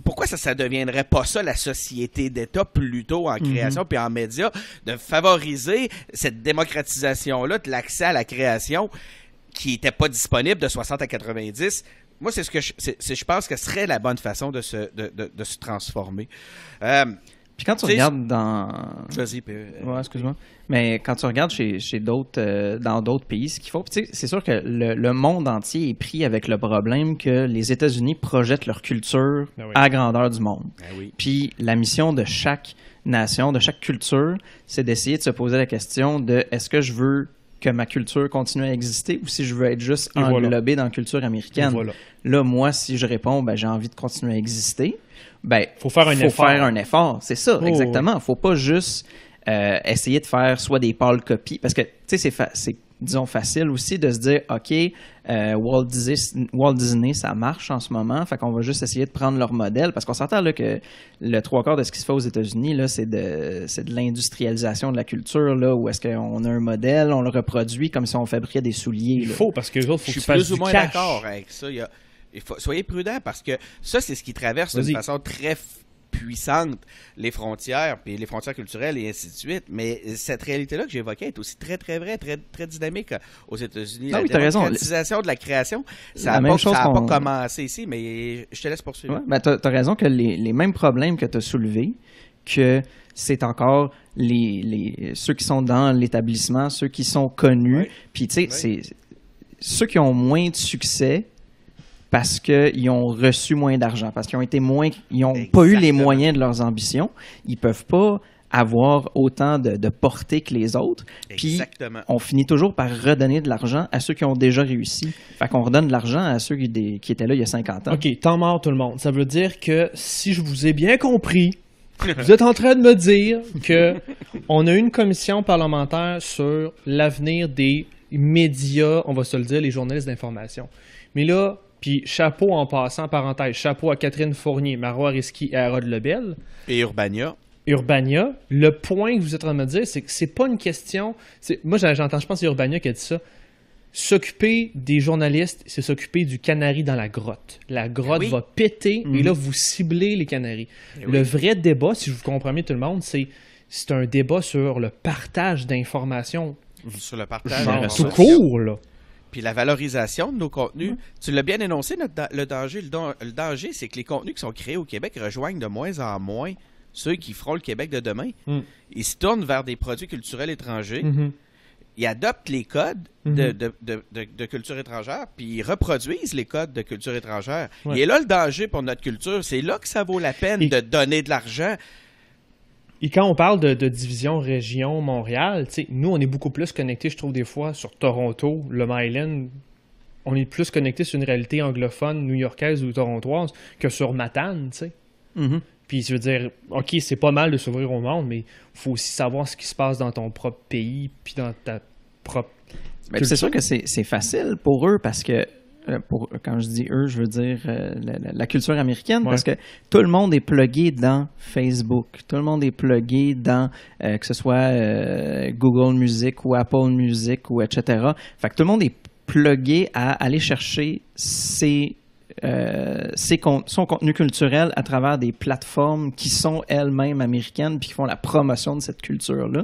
pourquoi ça deviendrait pas ça la société d'État plutôt en création puis en médias, de favoriser cette démocratisation-là de l'accès à la création qui n'était pas disponible de 60 à 90. Moi, c'est je pense que ce serait la bonne façon de se transformer. Puis quand tu regardes dans... Vas-y. Ouais, excuse-moi. Mais quand tu regardes chez d'autres, dans d'autres pays, ce qu'il faut... Puis c'est sûr que le monde entier est pris avec le problème que les États-Unis projettent leur culture à la grandeur du monde. Puis la mission de chaque nation, de chaque culture, c'est d'essayer de se poser la question de est-ce que je veux que ma culture continue à exister ou si je veux être juste englobé dans la culture américaine. Là, moi, si je réponds, j'ai envie de continuer à exister, faut faire un effort. C'est ça, exactement. Faut pas juste essayer de faire soit des pâles copies, parce que, tu sais, c'est disons, facile aussi de se dire, OK, Walt Disney, ça marche en ce moment, fait qu'on va juste essayer de prendre leur modèle, parce qu'on s'entend là que le 3/4 de ce qui se fait aux États-Unis, là, c'est de l'industrialisation de la culture, là, où est-ce qu'on a un modèle, on le reproduit comme si on fabriquait des souliers. Il faut, parce que les autres, faut que tu fasses du cash. Je suis plus ou moins d'accord avec ça. Soyez prudents, parce que ça, c'est ce qui traverse d'une façon très puissante les frontières, puis les frontières culturelles et ainsi de suite. Mais cette réalité-là que j'évoquais est aussi très, très vraie, très, très dynamique aux États-Unis. La démocratisation de la création, ça n'a pas commencé ici, mais je te laisse poursuivre. Ouais, tu as raison que les mêmes problèmes que tu as soulevés, que c'est encore ceux qui sont dans l'établissement, ceux qui sont connus, puis tu sais, c'est ceux qui ont moins de succès parce qu'ils ont reçu moins d'argent, parce qu'ils ont pas eu les moyens de leurs ambitions. Ils peuvent pas avoir autant de portée que les autres. Puis Exactement. on finit toujours par redonner de l'argent à ceux qui ont déjà réussi. Fait qu'on redonne de l'argent à ceux qui étaient là il y a 50 ans. OK, temps mort tout le monde. Ça veut dire que si je vous ai bien compris, vous êtes en train de me dire que on a une commission parlementaire sur l'avenir des médias, on va se le dire, les journalistes d'information. Mais là, puis chapeau en passant, parenthèse, chapeau à Catherine Fournier, Marois Risky et Harold Lebel. Et Urbania. Urbania, le point que vous êtes en train de me dire, c'est que c'est pas une question... Moi, j'entends, je pense que c'est Urbania qui a dit ça. S'occuper des journalistes, c'est s'occuper du canari dans la grotte. La grotte va péter et là, vous ciblez les canaris. Le vrai débat, si je vous comprends bien tout le monde, c'est un débat sur le partage d'informations. Sur le partage. Tout court, là. Puis la valorisation de nos contenus. Tu l'as bien énoncé, le danger. Le danger, c'est que les contenus qui sont créés au Québec rejoignent de moins en moins ceux qui feront le Québec de demain. Ils se tournent vers des produits culturels étrangers. Ils adoptent les codes de culture étrangère, puis ils reproduisent les codes de culture étrangère. Et là, le danger pour notre culture, c'est là que ça vaut la peine de donner de l'argent. Et quand on parle de division région Montréal, nous, on est beaucoup plus connectés, je trouve, des fois, sur Toronto, Long Island. On est plus connectés sur une réalité anglophone, new-yorkaise ou torontoise que sur Matane, tu sais. Puis, je veux dire, OK, c'est pas mal de s'ouvrir au monde, mais il faut aussi savoir ce qui se passe dans ton propre pays, puis dans ta propre... Mais c'est sûr que c'est facile pour eux parce que, quand je dis eux, je veux dire la culture américaine, parce que tout le monde est plugué dans Facebook. Tout le monde est plugué dans, que ce soit Google Music ou Apple Music ou etc. Fait que tout le monde est plugué à aller chercher son contenu culturel à travers des plateformes qui sont elles-mêmes américaines puis qui font la promotion de cette culture-là.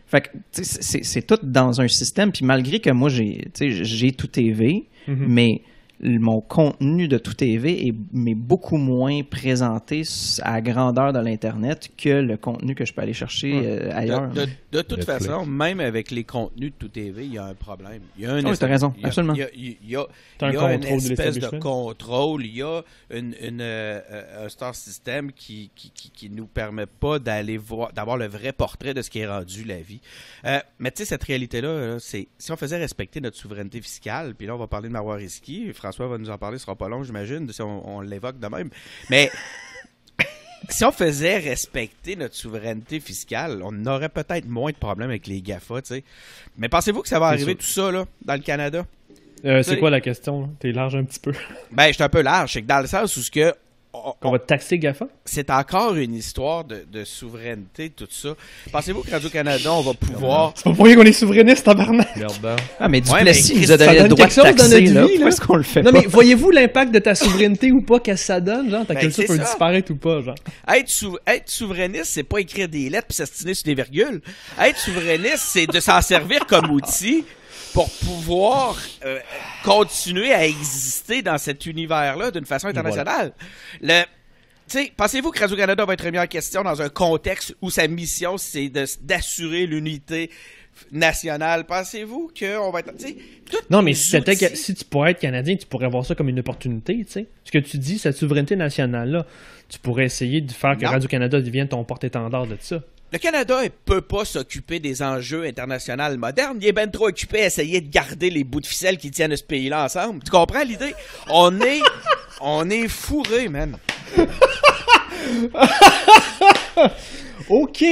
Fait que c'est tout dans un système. Puis malgré que moi, j'ai Tout TV, mais mon contenu de Tout TV est beaucoup moins présenté à la grandeur de l'Internet que le contenu que je peux aller chercher ailleurs. De toute façon, même avec les contenus de Tout TV, il y a un problème. Il y a oui, tu as raison, absolument. Il y a une espèce de contrôle, il y a un star system qui nous permet pas d'avoir le vrai portrait de ce qui est rendu la vie. Mais tu sais, cette réalité-là, c'est si on faisait respecter notre souveraineté fiscale, puis là, on va parler de Marois Risky, François va nous en parler, ce sera pas long, j'imagine, si on l'évoque de même. Mais si on faisait respecter notre souveraineté fiscale, on aurait peut-être moins de problèmes avec les GAFA, tu sais. Mais pensez-vous que ça va arriver tout ça, là, dans le Canada? C'est quoi la question? T'es large un petit peu. Ben, je suis un peu large. C'est que dans le sens où ce que... On va taxer GAFA? C'est encore une histoire de souveraineté, tout ça. Pensez-vous que Radio-Canada, on va pouvoir... C'est pas pour rien qu'on est souverainiste, tabarnak! Ah, mais Duplessis nous a donné le droit de taxer, là. Pourquoi est-ce qu'on le fait pas? Non, mais voyez-vous l'impact de ta souveraineté ou pas, qu'est-ce que ça donne, genre? Ta culture peut disparaître ou pas, genre? Être souverainiste, c'est pas écrire des lettres puis s'astiner sur des virgules. Être souverainiste, c'est de s'en servir comme outil pour pouvoir continuer à exister dans cet univers-là d'une façon internationale. Pensez-vous que Radio-Canada va être remis en question dans un contexte où sa mission, c'est d'assurer l'unité nationale? Pensez-vous qu'on va être... Non, mais si tu pourrais être Canadien, tu pourrais voir ça comme une opportunité, tu sais. Ce que tu dis, cette souveraineté nationale-là, tu pourrais essayer de faire que Radio-Canada devienne ton porte-étendard de ça. Le Canada ne peut pas s'occuper des enjeux internationaux modernes. Il est bien trop occupé à essayer de garder les bouts de ficelle qui tiennent ce pays-là ensemble. Tu comprends l'idée? On est fourrés, man. OK.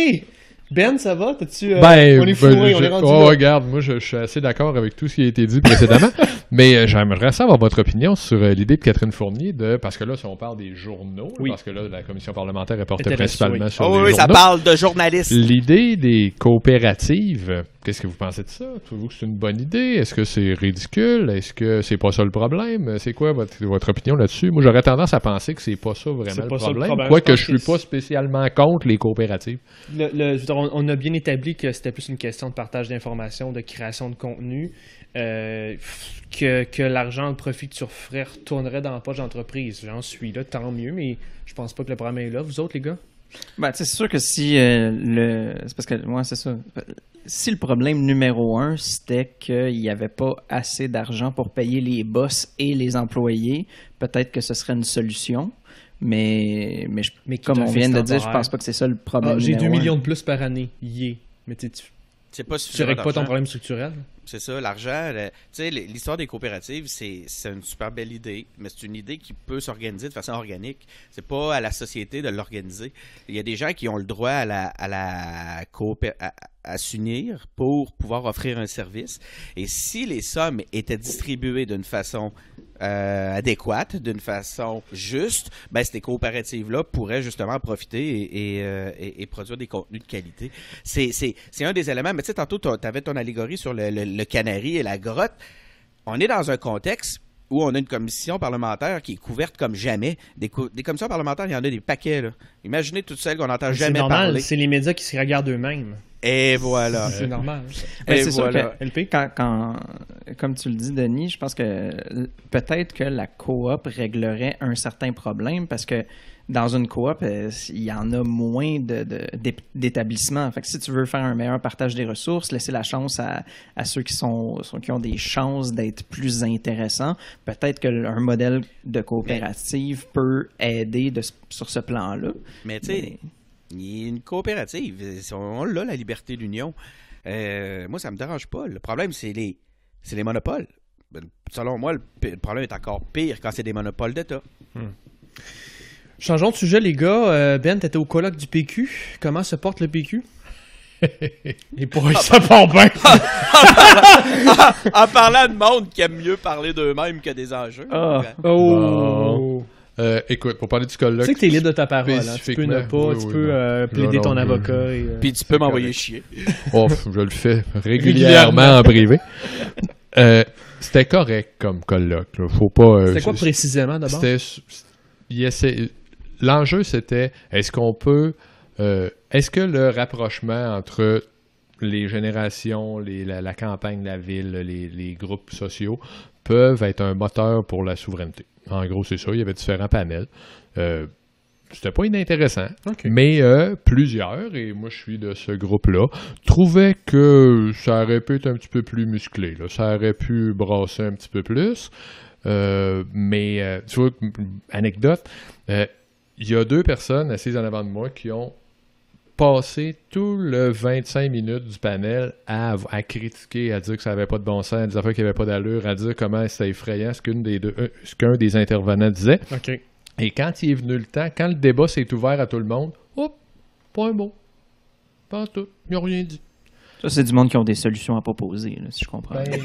Ben, ça va? T'as-tu, on est fourrés, on est rendu là. Regarde, moi, je suis assez d'accord avec tout ce qui a été dit précédemment, mais j'aimerais savoir votre opinion sur l'idée de Catherine Fournier parce que là, si on parle des journaux, parce que là, la commission parlementaire est portée principalement sur les journaux. Ça parle de journalistes. L'idée des coopératives, qu'est-ce que vous pensez de ça? Trouvez-vous que c'est une bonne idée? Est-ce que c'est ridicule? Est-ce que c'est pas ça le problème? C'est quoi votre opinion là-dessus? Moi, j'aurais tendance à penser que c'est pas ça vraiment le problème. Quoique je suis pas spécialement contre les coopératives. On a bien établi que c'était plus une question de partage d'informations, de création de contenu, que l'argent, le profit que tu referais retournerait dans la poche d'entreprise. J'en suis là, tant mieux, mais je pense pas que le problème est là. Vous autres, les gars? Ben, c'est sûr que si c'est parce que moi, c'est ça. Si le problème numéro 1, c'était qu'il n'y avait pas assez d'argent pour payer les boss et les employés, peut-être que ce serait une solution. Mais Mais comme on fixe vient de dire, je temporaire. pense pas que c'est ça le problème. J'ai 2 numéro un. millions de plus par année. Yeah. Mais tu C'est pas tu suffisamment règles pas ton d'argent. problème structurel. C'est ça, l'argent. Tu sais, l'histoire des coopératives, c'est une super belle idée, mais c'est une idée qui peut s'organiser de façon organique. C'est pas à la société de l'organiser. Il y a des gens qui ont le droit à la à s'unir pour pouvoir offrir un service. Et si les sommes étaient distribuées d'une façon adéquate, d'une façon juste, ben ces coopératives-là pourraient justement en profiter et produire des contenus de qualité. C'est un des éléments. Mais tu sais, tantôt, tu avais ton allégorie sur le canari et la grotte. On est dans un contexte où on a une commission parlementaire qui est couverte comme jamais. Des commissions parlementaires, il y en a des paquets. Là. Imaginez toutes celles qu'on n'entend C'est jamais normal, parler. c'est les médias qui se regardent eux-mêmes. Et voilà. C'est normal. Ben, Et c'est sûr voilà. que LP? comme tu le dis, Denis, je pense que peut-être que la coop réglerait un certain problème parce que dans une coop, il y en a moins d'établissements. Fait que si tu veux faire un meilleur partage des ressources, laisser la chance à ceux qui ont des chances d'être plus intéressants, peut-être qu'un modèle de coopérative peut aider sur ce plan-là. Mais tu sais, il y a une coopérative. On a la liberté d'union. Moi, ça me dérange pas. Le problème, c'est les monopoles. Selon moi, le problème est encore pire quand c'est des monopoles d'État. Changeons de sujet, les gars. Ben, t'étais au colloque du PQ. Comment se porte le PQ? Et pour eux, ça part bien. En parlant de monde qui aime mieux parler d'eux-mêmes que des enjeux. Ah. Oh! Écoute, pour parler du Tu colloque... sais que t'es libre de ta parole. Hein. Tu peux ne pas, Oui, tu oui, peux non. plaider Non, ton non, avocat. Puis tu peux m'envoyer chier. Oh, je le fais régulièrement en privé. C'était correct comme colloque. Là. Faut pas. C'était quoi précisément d'abord? L'enjeu, c'était est-ce qu'on peut. Est-ce que le rapprochement entre les générations, la campagne, la ville, les groupes sociaux peuvent être un moteur pour la souveraineté? En gros, c'est ça. Il y avait différents panels. C'était pas inintéressant, Okay. mais plusieurs, et moi je suis de ce groupe-là, trouvaient que ça aurait pu être un petit peu plus musclé. Là. Ça aurait pu brasser un petit peu plus. Mais, tu vois, anecdote, il y a 2 personnes assises en avant de moi qui ont passé tout le 25 minutes du panel à critiquer, à dire que ça n'avait pas de bon sens, à des affaires qui n'avaient pas d'allure, à dire comment c'était effrayant ce qu'un des intervenants disait. OK. Et quand il est venu le temps, quand le débat s'est ouvert à tout le monde, hop, pas un mot. Pas en tout. Ils n'ont rien dit. Ça, c'est du monde qui ont des solutions à proposer, là, si je comprends. Ben,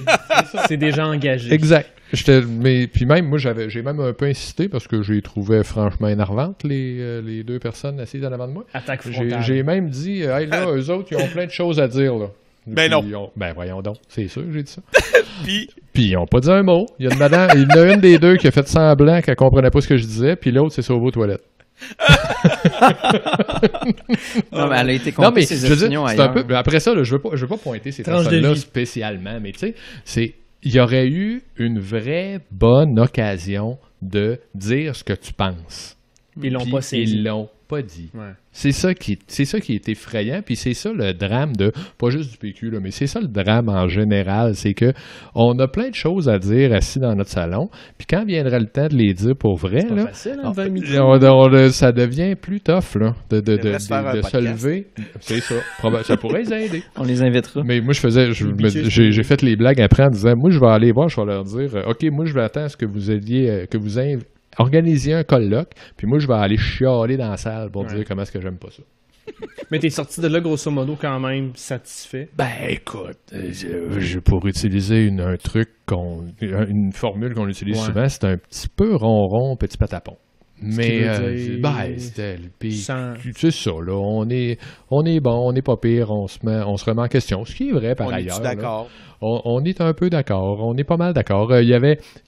C'est des gens engagés. exact. Puis même, moi, j'ai même un peu insisté parce que je les trouvais franchement énervantes, les 2 personnes assises en avant de moi. Attaque frontale. J'ai même dit, hey, là, eux autres, ils ont plein de choses à dire, là. Ben Puis non. Ben voyons donc, c'est sûr que j'ai dit ça. Puis, Puis ils n'ont pas dit un mot. Il y a une madame, il y en a une des 2 qui a fait semblant qu'elle comprenait pas ce que je disais, puis l'autre s'est sauvée aux toilettes. Non, mais elle a été Non, mais compter ses je veux dire, opinions c'est un ailleurs. peu. Après ça, là, je veux pas pointer ces Tranche de personnes-là vie. spécialement, mais tu sais, il y aurait eu une vraie bonne occasion de dire ce que tu penses. Ils l'ont Puis pas saisi. Ils l'ont pas dit. Ouais. C'est ça qui est effrayant, puis c'est ça le drame pas juste du PQ, là, mais c'est ça le drame en général, c'est que on a plein de choses à dire assis dans notre salon, puis quand viendra le temps de les dire pour vrai, C'est pas là, facile, hein, 20 minutes. ça devient plus tough là, de devrait se faire un se podcast. lever. C'est ça. Ça pourrait les aider. On les invitera. Mais moi, bitcher, j'ai fait les blagues après en disant, moi, je vais aller voir, je vais leur dire, OK, moi, je vais attendre à ce que vous organisiez un colloque, puis moi, je vais aller chialer dans la salle pour Ouais. dire comment est-ce que j'aime pas ça. Mais t'es sorti de là, grosso modo, quand même satisfait. Ben, écoute, pour utiliser un truc, une formule qu'on utilise Ouais. souvent, c'est un petit peu ronron, petit patapon. qui Mais, veut dire- c'était le pire. Sans- C'est ça, là. On est bon, on n'est pas pire, on se remet en question. Ce qui est vrai par on ailleurs. est-tu là. d'accord? On est un peu d'accord. On est pas mal d'accord. Il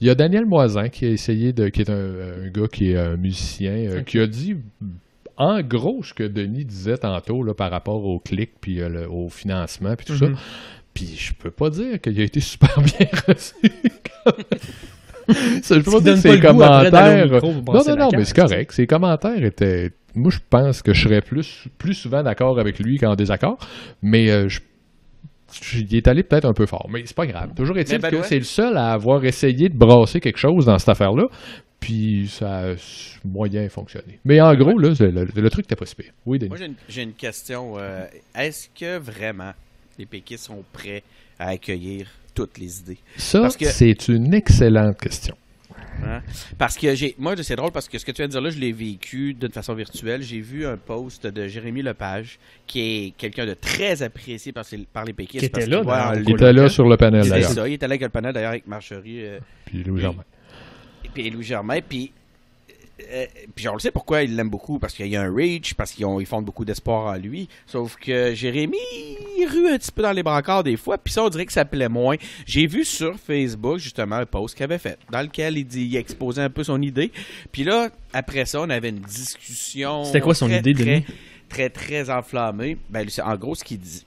y a Daniel Moisan qui a essayé qui est un gars qui est un musicien, qui a dit en gros ce que Denis disait tantôt là, par rapport au clic puis au financement puis tout ça. Puis je peux pas dire qu'il a été super bien reçu. Ça, je peux Ce pas qui dire donne que pas ses le goût après d'aller au commentaires. micro pour brasser la Non, mais cage, c'est correct. Ses commentaires étaient. Moi, je pense que je serais plus souvent d'accord avec lui qu'en désaccord. Mais il est allé peut-être un peu fort, mais c'est pas grave. Toujours est-il Mais que Benoît- c'est le seul à avoir essayé de brasser quelque chose dans cette affaire-là, puis ça a moyen fonctionné. Mais en gros, là, le truc n'était pas si pire. Oui, Denis. Moi, j'ai une question. Est-ce que vraiment les péquistes sont prêts à accueillir toutes les idées? Ça, Parce que- c'est une excellente question. Hein? Parce que moi, c'est drôle parce que ce que tu viens de dire là, je l'ai vécu d'une façon virtuelle. J'ai vu un post de Jérémy Lepage, qui est quelqu'un de très apprécié par les péquistes. Qui était parce là, qu'il voit d'ailleurs, en Il lui- était là sur le panel, C'est d'ailleurs. ça, il était là avec le panel d'ailleurs avec Marjorie Puis Louis Germain. et Louis Germain. Puis on le sait pourquoi il l'aime beaucoup, parce qu'il y a un reach, parce qu'ils fondent beaucoup d'espoir en lui. Sauf que Jérémy, il rue un petit peu dans les brancards des fois, puis ça, on dirait que ça plaît moins. J'ai vu sur Facebook, justement, un post qu'il avait fait, dans lequel il exposait un peu son idée. Puis là, après ça, on avait une discussion... C'était quoi son idée, Denis? Très enflammée. Ben, en gros, ce qu'il dit...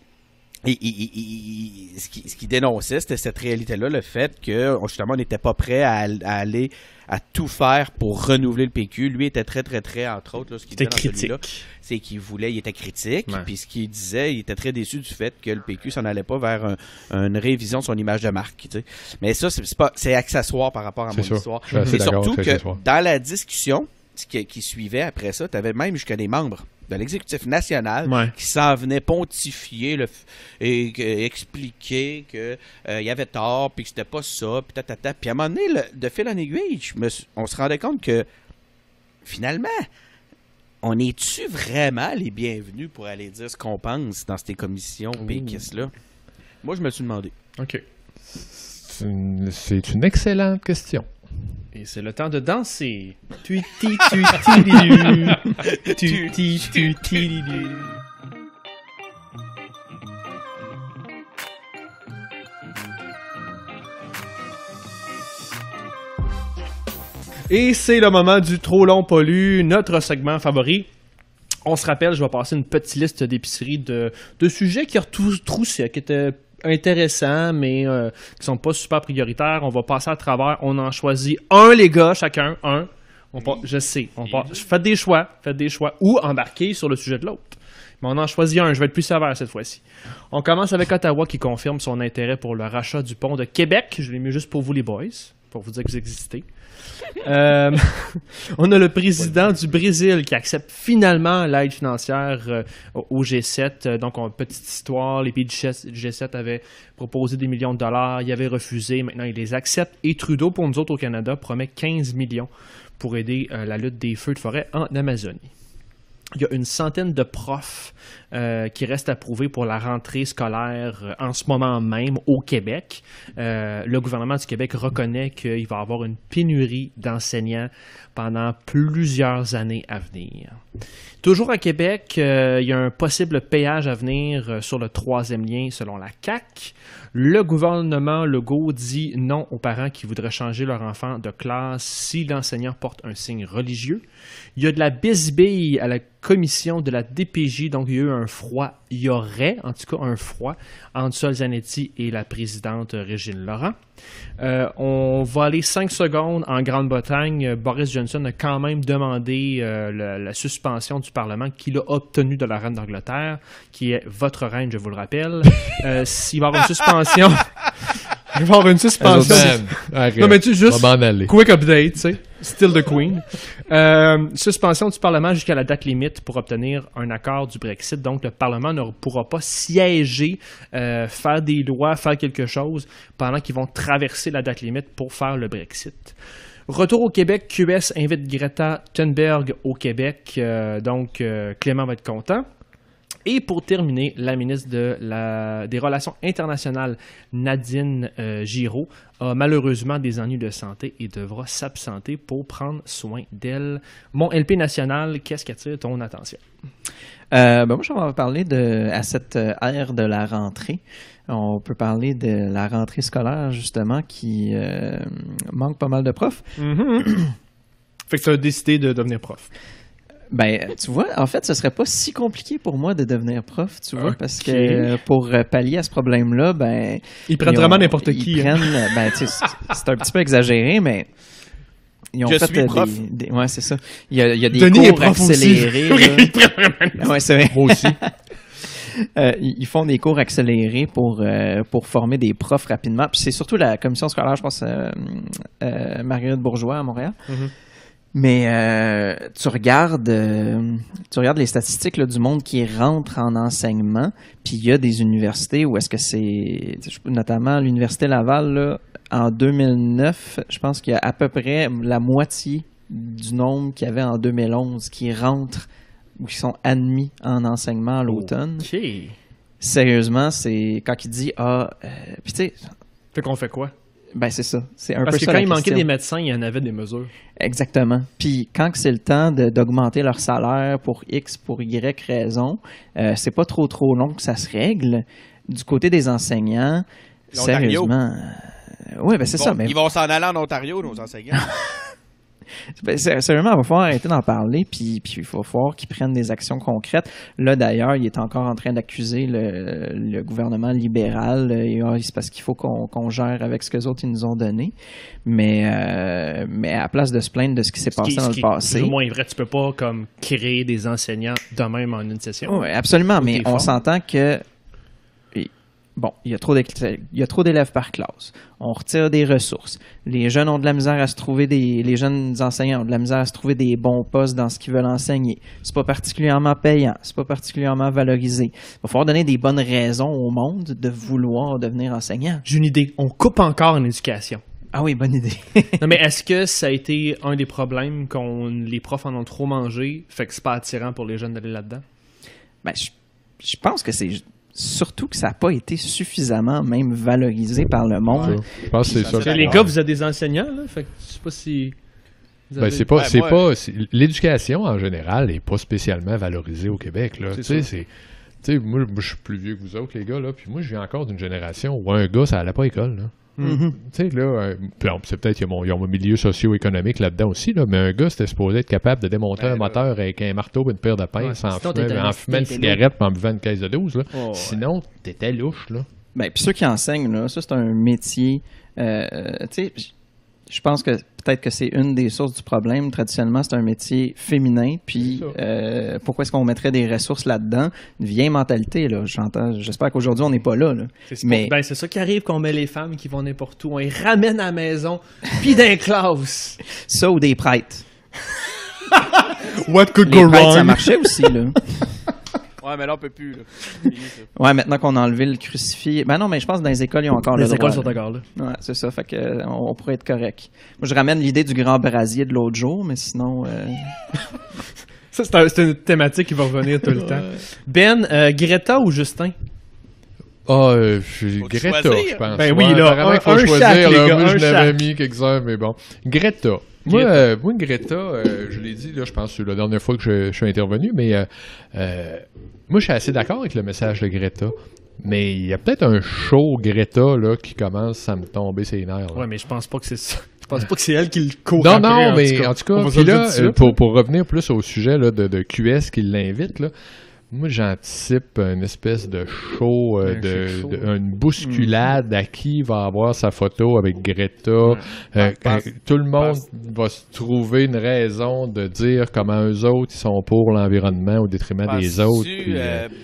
Ce qu'il dénonçait, c'était cette réalité-là, le fait que, justement, on n'était pas prêt à aller à tout faire pour renouveler le PQ. Lui était très, entre autres, là, ce qu'il C'était disait dans celui-là, critique. c'est il était critique, Ouais. puis ce qu'il disait, il était très déçu du fait que le PQ s'en allait pas vers une révision de son image de marque, tu sais. Mais ça, c'est accessoire par rapport à C'est mon sûr. histoire. Je suis assez Et d'accord surtout que c'est que accessoire. dans la discussion qui suivait après ça, tu avais même jusqu'à des membres de l'exécutif national Ouais. qui s'en venaient pontifier et expliquer que il y avait tort, puis que c'était pas ça, puis tatata. Puis à un moment donné, de fil en aiguille, on se rendait compte que finalement, on est-tu vraiment les bienvenus pour aller dire ce qu'on pense dans ces commissions péquistes-là? Moi, je me suis demandé. OK. C'est une excellente question. Et c'est le temps de danser. Tuiti, tuiti, tuiti, tuiti. Et c'est le moment du trop long pollu, notre segment favori. On se rappelle, je vais passer une petite liste d'épiceries de sujets qui retroussent, qui étaient intéressants, mais qui sont pas super prioritaires. On va passer à travers. On en choisit un, les gars, chacun, un. Je sais. Faites des choix. Ou embarquez sur le sujet de l'autre. Mais on en choisit un. Je vais être plus sévère cette fois-ci. On commence avec Ottawa qui confirme son intérêt pour le rachat du pont de Québec. Je l'ai mis juste pour vous, les boys, pour vous dire que vous existez. On a le président du Brésil qui accepte finalement l'aide financière au G7. Donc, petite histoire, les pays du G7 avaient proposé des millions de dollars, ils avaient refusé, maintenant ils les acceptent. Et Trudeau, pour nous autres au Canada, promet 15 millions pour aider la lutte des feux de forêt en Amazonie. Il y a une centaine de profs qui restent approuvés pour la rentrée scolaire en ce moment même au Québec. Le gouvernement du Québec reconnaît qu'il va y avoir une pénurie d'enseignants pendant plusieurs années à venir. Toujours à Québec, il y a un possible péage à venir sur le 3e lien selon la CAQ. Le gouvernement Legault dit non aux parents qui voudraient changer leur enfant de classe si l'enseignant porte un signe religieux. Il y a de la bisbille à la commission de la DPJ, donc il y a eu un froid. Il y aurait, en tout cas, un froid entre Sol Zanetti et la présidente Régine Laurent. On va aller 5 secondes en Grande-Bretagne. Boris Johnson a quand même demandé la suspension du Parlement qu'il a obtenue de la reine d'Angleterre, qui est votre reine, je vous le rappelle. S'il va y avoir une suspension... Il va y avoir une suspension... Non, mais tu juste... Quick update, tu sais. Still the Queen. Suspension du Parlement jusqu'à la date limite pour obtenir un accord du Brexit. Donc, le Parlement ne pourra pas siéger, faire des lois, faire quelque chose pendant qu'ils vont traverser la date limite pour faire le Brexit. Retour au Québec, QS invite Greta Thunberg au Québec. Donc, Clément va être content. Et pour terminer, la ministre des Relations internationales, Nadine Giraud, a malheureusement des ennuis de santé et devra s'absenter pour prendre soin d'elle. Mon LP national, qu'est-ce qui attire ton attention? Moi, je vais parler à cette ère de la rentrée. On peut parler de la rentrée scolaire, justement, qui manque pas mal de profs. Fait que tu as décidé de devenir prof. Ben, tu vois, en fait, ce serait pas si compliqué pour moi de devenir prof, tu vois, parce que pour pallier à ce problème-là, ben... Ils prennent vraiment n'importe qui. Ils prennent, ben, tu sais, c'est un petit peu exagéré, mais... Ils ont fait suis prof. Ouais, c'est ça. Il y a des Denis cours est prof accélérés. aussi. Ouais, c'est vrai. Moi aussi. Ils font des cours accélérés pour former des profs rapidement. Puis c'est surtout la commission scolaire, je pense, Marguerite Bourgeois à Montréal. Mhm. Mais tu regardes les statistiques là, du monde qui rentre en enseignement, puis il y a des universités où est-ce que c'est, notamment l'Université Laval, là, en 2009, je pense qu'il y a à peu près la moitié du nombre qu'il y avait en 2011 qui rentrent ou qui sont admis en enseignement à l'automne. OK. Sérieusement, c'est quand il dit puis tu sais, Fait qu'on fait quoi? ben c'est ça, c'est un Parce peu que ça quand la il manquait question. des médecins, il y en avait des mesures. Exactement. Puis quand que c'est le temps d'augmenter leur salaire pour X, pour Y raison, c'est pas trop long que ça se règle. Du côté des enseignants, L'Ontario. sérieusement... oui, ben c'est ça. Mais Ils vont s'en aller en Ontario, nos enseignants. ben, sérieusement, il va falloir arrêter d'en parler, puis il va falloir qu'ils prennent des actions concrètes. Là, d'ailleurs, il est encore en train d'accuser le gouvernement libéral. C'est parce qu'il faut qu'on gère avec ce que les autres ils nous ont donné. Mais à la place de se plaindre de ce qui s'est passé dans le passé... Plus ou moins vrai, tu peux pas comme créer des enseignants de même en une session. Oui, absolument, mais Des on formes. s'entend que... Bon, il y a trop d'élèves par classe. On retire des ressources. Les jeunes ont de la misère à se trouver les jeunes enseignants ont de la misère à se trouver des bons postes dans ce qu'ils veulent enseigner. C'est pas particulièrement payant. C'est pas particulièrement valorisé. Il va falloir donner des bonnes raisons au monde de vouloir devenir enseignant. J'ai une idée. On coupe encore en éducation. Ah oui, bonne idée. Non, mais est-ce que ça a été un des problèmes les profs en ont trop mangé, fait que c'est pas attirant pour les jeunes d'aller là-dedans? Ben, je pense que c'est surtout que ça n'a pas été suffisamment même valorisé par le monde. Je pense que c'est ça. Parce que les gars, vous êtes des enseignants, là, fait que je sais pas si... vous Ben, avez- c'est pas, Ouais, c'est moi- pas, c'est- l'éducation en général n'est pas spécialement valorisée au Québec, là. C'est Tu sais, ça. tu sais, moi, je suis plus vieux que vous autres, les gars, là, puis moi, je viens encore d'une génération où un gars, ça allait pas à l'école, là. Mhm. Tu sais, là, puis bon, c'est peut-être qu'il y a mon milieu socio-économique là-dedans aussi, là, mais un gars, c'était supposé être capable de démonter un moteur avec un marteau et une paire de pinces Ouais, en sinon, t'étais fumant une t'étais cigarette puis en buvant une caisse de 12, là. Oh, ouais. Sinon, t'étais louche, là. Ben, puis ceux qui enseignent, là, ça, c'est un métier. Tu sais, je pense que peut-être que c'est une des sources du problème. Traditionnellement, c'est un métier féminin. Puis pourquoi est-ce qu'on mettrait des ressources là-dedans? Une vieille mentalité, là. J'espère qu'aujourd'hui, on n'est pas là. Mais Ben, c'est ça qui arrive qu'on met les femmes qui vont n'importe où. On les ramène à la maison, puis d'un classe. ça ou des prêtres. What could Les prêtres, ça marchait aussi, là. Ouais, mais là, on peut plus. Là. Fini, ça. Ouais, maintenant qu'on a enlevé le crucifix. Ben non, mais je pense que dans les écoles, ils ont encore le Les droit. écoles sont encore là. Ouais, c'est ça. Fait que on pourrait être correct. Moi, je ramène l'idée du grand brasier de l'autre jour, mais sinon... Ça, c'est une thématique qui va revenir tout le temps. Ben, Greta ou Justin? Ah, Faut Greta, choisir. je pense. Ben oui, là, apparemment qu'il faut un choisir, chaque, les là. gars, Moi, un je l'avais chaque. mis quelques-uns, mais bon. Greta. Moi, Greta, je l'ai dit, là, je pense que c'est la dernière fois que je suis intervenu, mais moi, je suis assez d'accord avec le message de Greta. Mais il y a peut-être un show Greta là, qui commence à me tomber ses nerfs. Là. Ouais, mais je pense pas que c'est ça. Je pense pas que c'est elle qui le court Non, après, non, mais en tout cas, on va se puis le dire là, tout de suite. pour revenir plus au sujet là, de QS qui l'invite, là, moi j'anticipe une espèce de show, une bousculade à qui va avoir sa photo avec Greta. Tout le monde va se trouver une raison de dire comment eux autres ils sont pour l'environnement au détriment des autres. Penses-tu,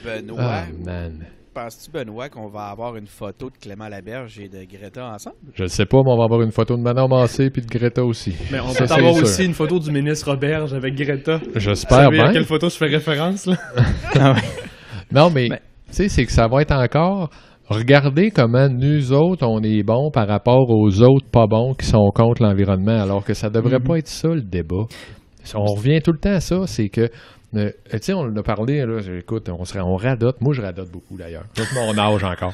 Benoît, Ah, man. penses-tu, Benoît, qu'on va avoir une photo de Clément Laberge et de Greta ensemble? Je le sais pas, mais on va avoir une photo de Manon Massé puis de Greta aussi. Mais on Ça, peut c'est avoir sûr. aussi une photo du ministre Roberge avec Greta. Vous J'espère savez à bien. quelle photo je fais référence, là? Non, mais Ben- tu sais, c'est que ça va être encore. Regardez comment nous autres, on est bons par rapport aux autres pas bons qui sont contre l'environnement, alors que ça devrait pas être ça le débat. On revient tout le temps à ça, c'est que. Tu sais, on en a parlé, là, écoute, on radote. Moi, je radote beaucoup, d'ailleurs. C'est mon âge encore.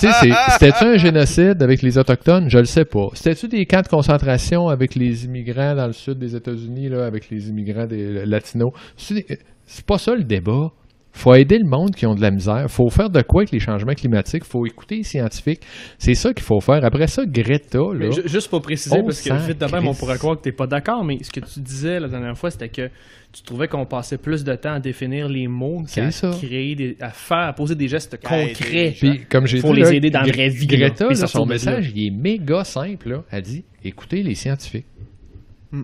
C'était-tu un génocide avec les Autochtones? Je le sais pas. C'était-tu des camps de concentration avec les immigrants dans le sud des États-Unis, là, avec les immigrants latinos? C'est pas ça le débat. Faut aider le monde qui ont de la misère. Faut faire de quoi avec les changements climatiques. Faut écouter les scientifiques. C'est ça qu'il faut faire. Après ça, Greta, là... Mais juste pour préciser, on parce que s'en vite de même, on crisse. pourrait croire que t'es pas d'accord, mais ce que tu disais la dernière fois, c'était que tu trouvais qu'on passait plus de temps à définir les mots qu'à C'est ça. créer à poser des gestes Qu'à aider concrets. les Puis, comme j'ai Faut dit, les là, aider dans la vraie vie, là. Greta, Puis là, sortir son de là. message, il est méga simple. Là. Elle dit, écoutez les scientifiques.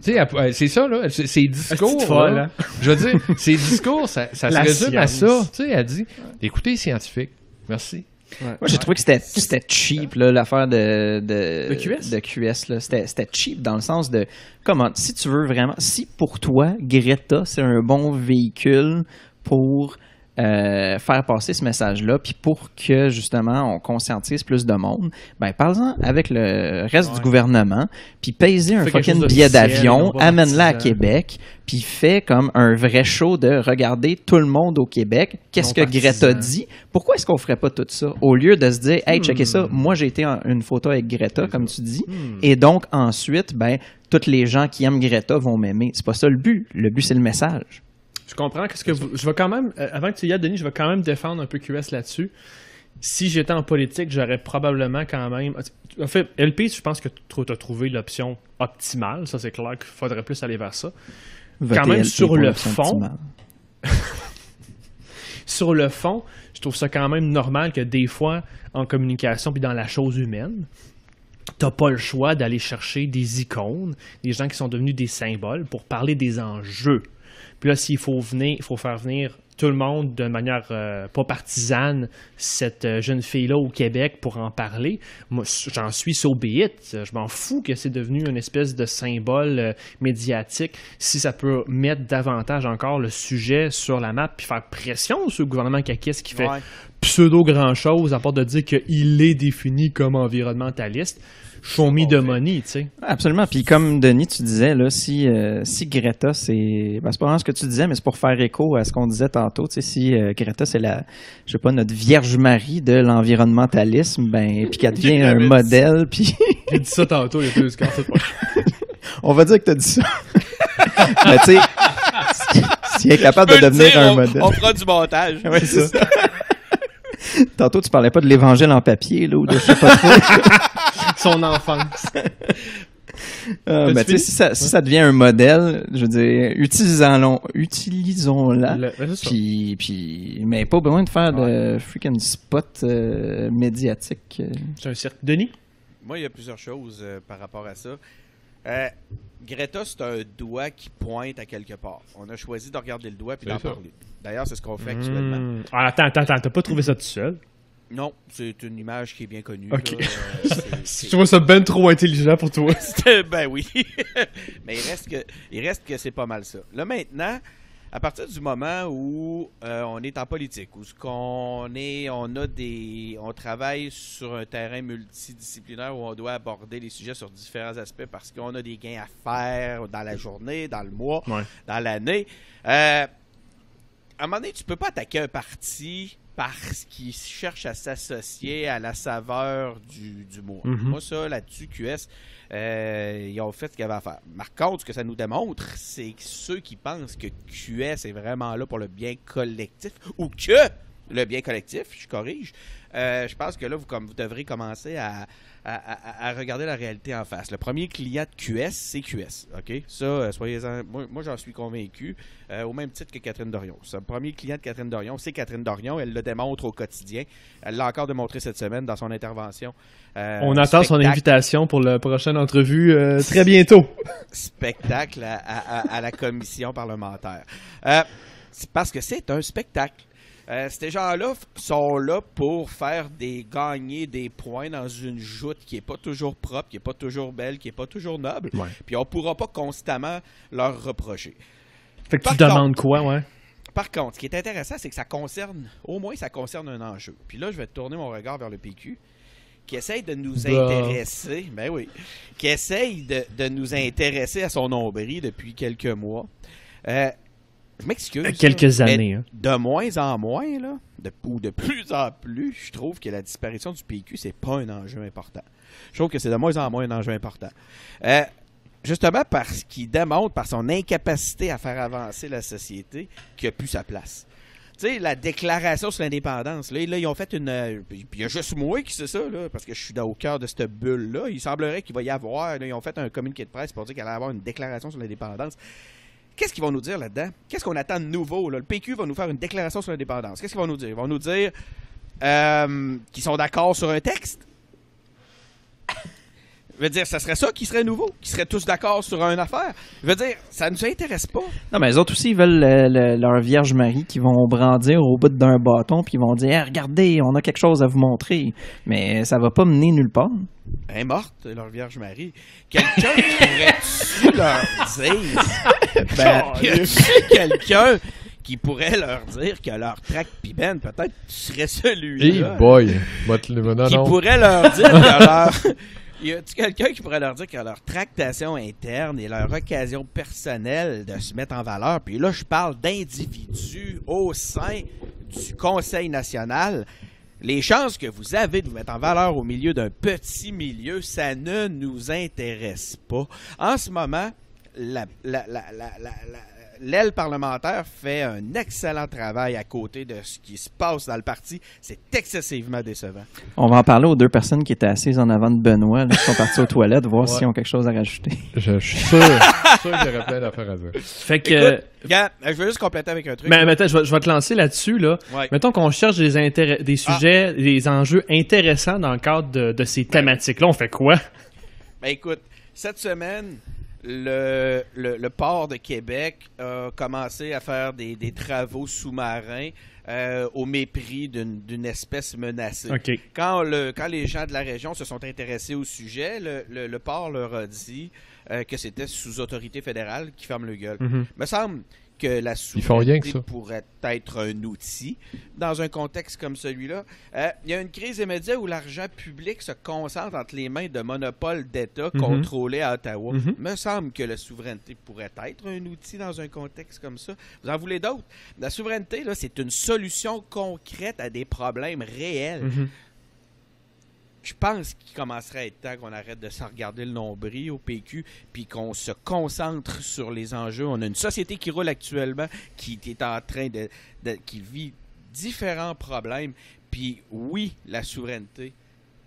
Tu sais, c'est ça, là. Ses discours. C'est folle, là, hein? je veux dire, ses discours, ça se La résume à ça. science. Tu sais, elle dit écoutez, les scientifiques, merci. Moi, j'ai trouvé que c'était cheap, là, l'affaire de QS? De QS. Là. C'était cheap dans le sens de, comment, si tu veux vraiment, si pour toi, Greta, c'est un bon véhicule pour faire passer ce message-là, puis pour que, justement, on conscientise plus de monde, ben, parle-en avec le reste du gouvernement, puis paye un Fais quelque fucking chose billet d'officiel, d'avion, non pas amène-la à partisan. Québec, puis fais comme un vrai show de regarder tout le monde au Québec. Qu'est-ce Non que Greta partisan. dit? Pourquoi est-ce qu'on ferait pas tout ça? Au lieu de se dire, hey, checkez ça, moi j'ai été en une photo avec Greta, comme tu dis, et donc ensuite, ben, tous les gens qui aiment Greta vont m'aimer. C'est pas ça le but. Le but, c'est le message. Je comprends que je vais quand même, avant que tu y ailles, Denis, je vais quand même défendre un peu QS là-dessus. Si j'étais en politique, j'aurais probablement quand même... En fait, LP, je pense que tu as trouvé l'option optimale. Ça, c'est clair qu'il faudrait plus aller vers ça. Votez même LP sur pour le l'option fond, optimale. Sur le fond, je trouve ça quand même normal que des fois, en communication puis dans la chose humaine, t'as pas le choix d'aller chercher des icônes, des gens qui sont devenus des symboles pour parler des enjeux. Puis là, s'il faut faire venir tout le monde de manière pas partisane, cette jeune fille-là au Québec pour en parler, moi, j'en suis so be it. Je m'en fous que c'est devenu une espèce de symbole médiatique. Si ça peut mettre davantage encore le sujet sur la map puis faire pression sur le gouvernement caquiste qui fait pseudo grand-chose à part de dire qu'il est défini comme environnementaliste. Show me the money, tu sais. Absolument. Puis comme Denis, tu disais, là, si Greta, c'est... Ben, c'est pas vraiment ce que tu disais, mais c'est pour faire écho à ce qu'on disait tantôt. Tu sais, si Greta, c'est je sais pas, notre Vierge Marie de l'environnementalisme, ben, puis qu'elle devient un modèle, puis... J'ai dit ça tantôt, il y a plus de On va dire que t'as dit ça. Mais tu sais, si elle est capable de devenir un modèle... On fera du montage. Ouais, c'est ça. Tantôt, tu parlais pas de l'évangile en papier, là, ou de je sais pas trop. Son enfance. Mais tu sais, si ça devient un modèle, je veux dire, utilisons-la. Puis, mais pas besoin de faire de freaking spot médiatique. C'est un cirque. Denis? Moi, il y a plusieurs choses par rapport à ça. Greta, c'est un doigt qui pointe à quelque part. On a choisi de regarder le doigt et d'en parler. D'ailleurs, c'est ce qu'on fait actuellement. Ah, attends, t'as pas trouvé ça tout seul? Non, c'est une image qui est bien connue. Ok. Là, Je trouve ça ben trop intelligent pour toi. Ben oui. Mais il reste que c'est pas mal ça. Là, maintenant, à partir du moment où on est en politique, où on travaille sur un terrain multidisciplinaire où on doit aborder les sujets sur différents aspects parce qu'on a des gains à faire dans la journée, dans le mois, dans l'année. À un moment donné, tu peux pas attaquer un parti parce qu'il cherche à s'associer à la saveur du mois. Moi, ça, là-dessus, QS, ils ont fait ce qu'ils avaient à faire. Par contre, ce que ça nous démontre, c'est que ceux qui pensent que QS est vraiment là pour le bien collectif, ou que le bien collectif, je corrige, je pense que là, vous devrez commencer à regarder la réalité en face. Le premier client de QS, c'est QS. OK? Ça, soyez-en. Moi, j'en suis convaincu, au même titre que Catherine Dorion. Le premier client de Catherine Dorion, c'est Catherine Dorion. Elle le démontre au quotidien. Elle l'a encore démontré cette semaine dans son intervention. On attend son invitation pour la prochaine entrevue très bientôt. Spectacle à la commission parlementaire. C'est parce que c'est un spectacle. Ces gens-là sont là pour gagner des points dans une joute qui n'est pas toujours propre, qui n'est pas toujours belle, qui n'est pas toujours noble. Ouais. Puis on ne pourra pas constamment leur reprocher. Fait que tu demandes quoi, ouais? Par contre, ce qui est intéressant, c'est que ça concerne un enjeu. Puis là, je vais tourner mon regard vers le PQ, qui essaye de nous intéresser, qui essaye de nous intéresser à son nombril depuis quelques mois. Je m'excuse. Quelques années. Hein. De moins en moins, là, ou de plus en plus, je trouve que la disparition du PQ, c'est pas un enjeu important. Je trouve que c'est de moins en moins un enjeu important. Justement parce qu'il démontre, par son incapacité à faire avancer la société, qu'il n'a plus sa place. Tu sais, la déclaration sur l'indépendance, là, ils ont fait une... Puis il y a juste moi qui sais ça, là, parce que je suis au cœur de cette bulle-là. Il semblerait qu'il va y avoir... Là, ils ont fait un communiqué de presse pour dire qu'il allait y avoir une déclaration sur l'indépendance. Qu'est-ce qu'ils vont nous dire là-dedans? Qu'est-ce qu'on attend de nouveau? Là? Le PQ va nous faire une déclaration sur l'indépendance. Qu'est-ce qu'ils vont nous dire? Ils vont nous dire qu'ils sont d'accord sur un texte? Je veux dire, ça serait ça qui serait nouveau, qui seraient tous d'accord sur une affaire. Je veux dire, ça ne nous intéresse pas. Non, mais les autres aussi, ils veulent leur Vierge Marie qui vont brandir au bout d'un bâton puis ils vont dire hey, regardez, on a quelque chose à vous montrer. Mais ça va pas mener nulle part. Elle est morte, leur Vierge Marie. Quelqu'un pourrait-tu leur dire y a-tu quelqu'un qui pourrait leur dire que leur tract pibène, peut-être serait celui-là. Hey boy! Qui pourrait leur dire que leur... Y a-t-il quelqu'un qui pourrait leur dire que leur tractation interne et leur occasion personnelle de se mettre en valeur, puis là, je parle d'individus au sein du Conseil national, les chances que vous avez de vous mettre en valeur au milieu d'un petit milieu, ça ne nous intéresse pas. En ce moment, l'aile parlementaire fait un excellent travail à côté de ce qui se passe dans le parti. C'est excessivement décevant. On va en parler aux deux personnes qui étaient assises en avant de Benoît, là, qui sont parties aux toilettes, voir s'ils ont quelque chose à rajouter. Je suis sûr qu'il y aurait plein d'affaires à dire. Fait que... Écoute, regarde, je veux juste compléter avec un truc. Mais attends, je vais te lancer là-dessus. Là. Ouais. Mettons qu'on cherche des sujets, des enjeux intéressants dans le cadre de ces thématiques-là. On fait quoi? Ben écoute, cette semaine... Le port de Québec a commencé à faire des travaux sous-marins au mépris d'une espèce menacée. Okay. Quand les gens de la région se sont intéressés au sujet, le port leur a dit que c'était sous autorité fédérale qui ferme le gueule. Mm-hmm. Me semble que la font rien que souveraineté ça. pourrait être un outil dans un contexte comme celui-là. Il y a une crise immédiate où l'argent public se concentre entre les mains de monopoles d'État contrôlés à Ottawa. Me semble que la souveraineté pourrait être un outil dans un contexte comme ça. Vous en voulez d'autres? La souveraineté, là, c'est une solution concrète à des problèmes réels. Je pense qu'il commencerait à être temps qu'on arrête de se regarder le nombril au PQ puis qu'on se concentre sur les enjeux. On a une société qui roule actuellement, qui est en train qui vit différents problèmes. Puis oui, la souveraineté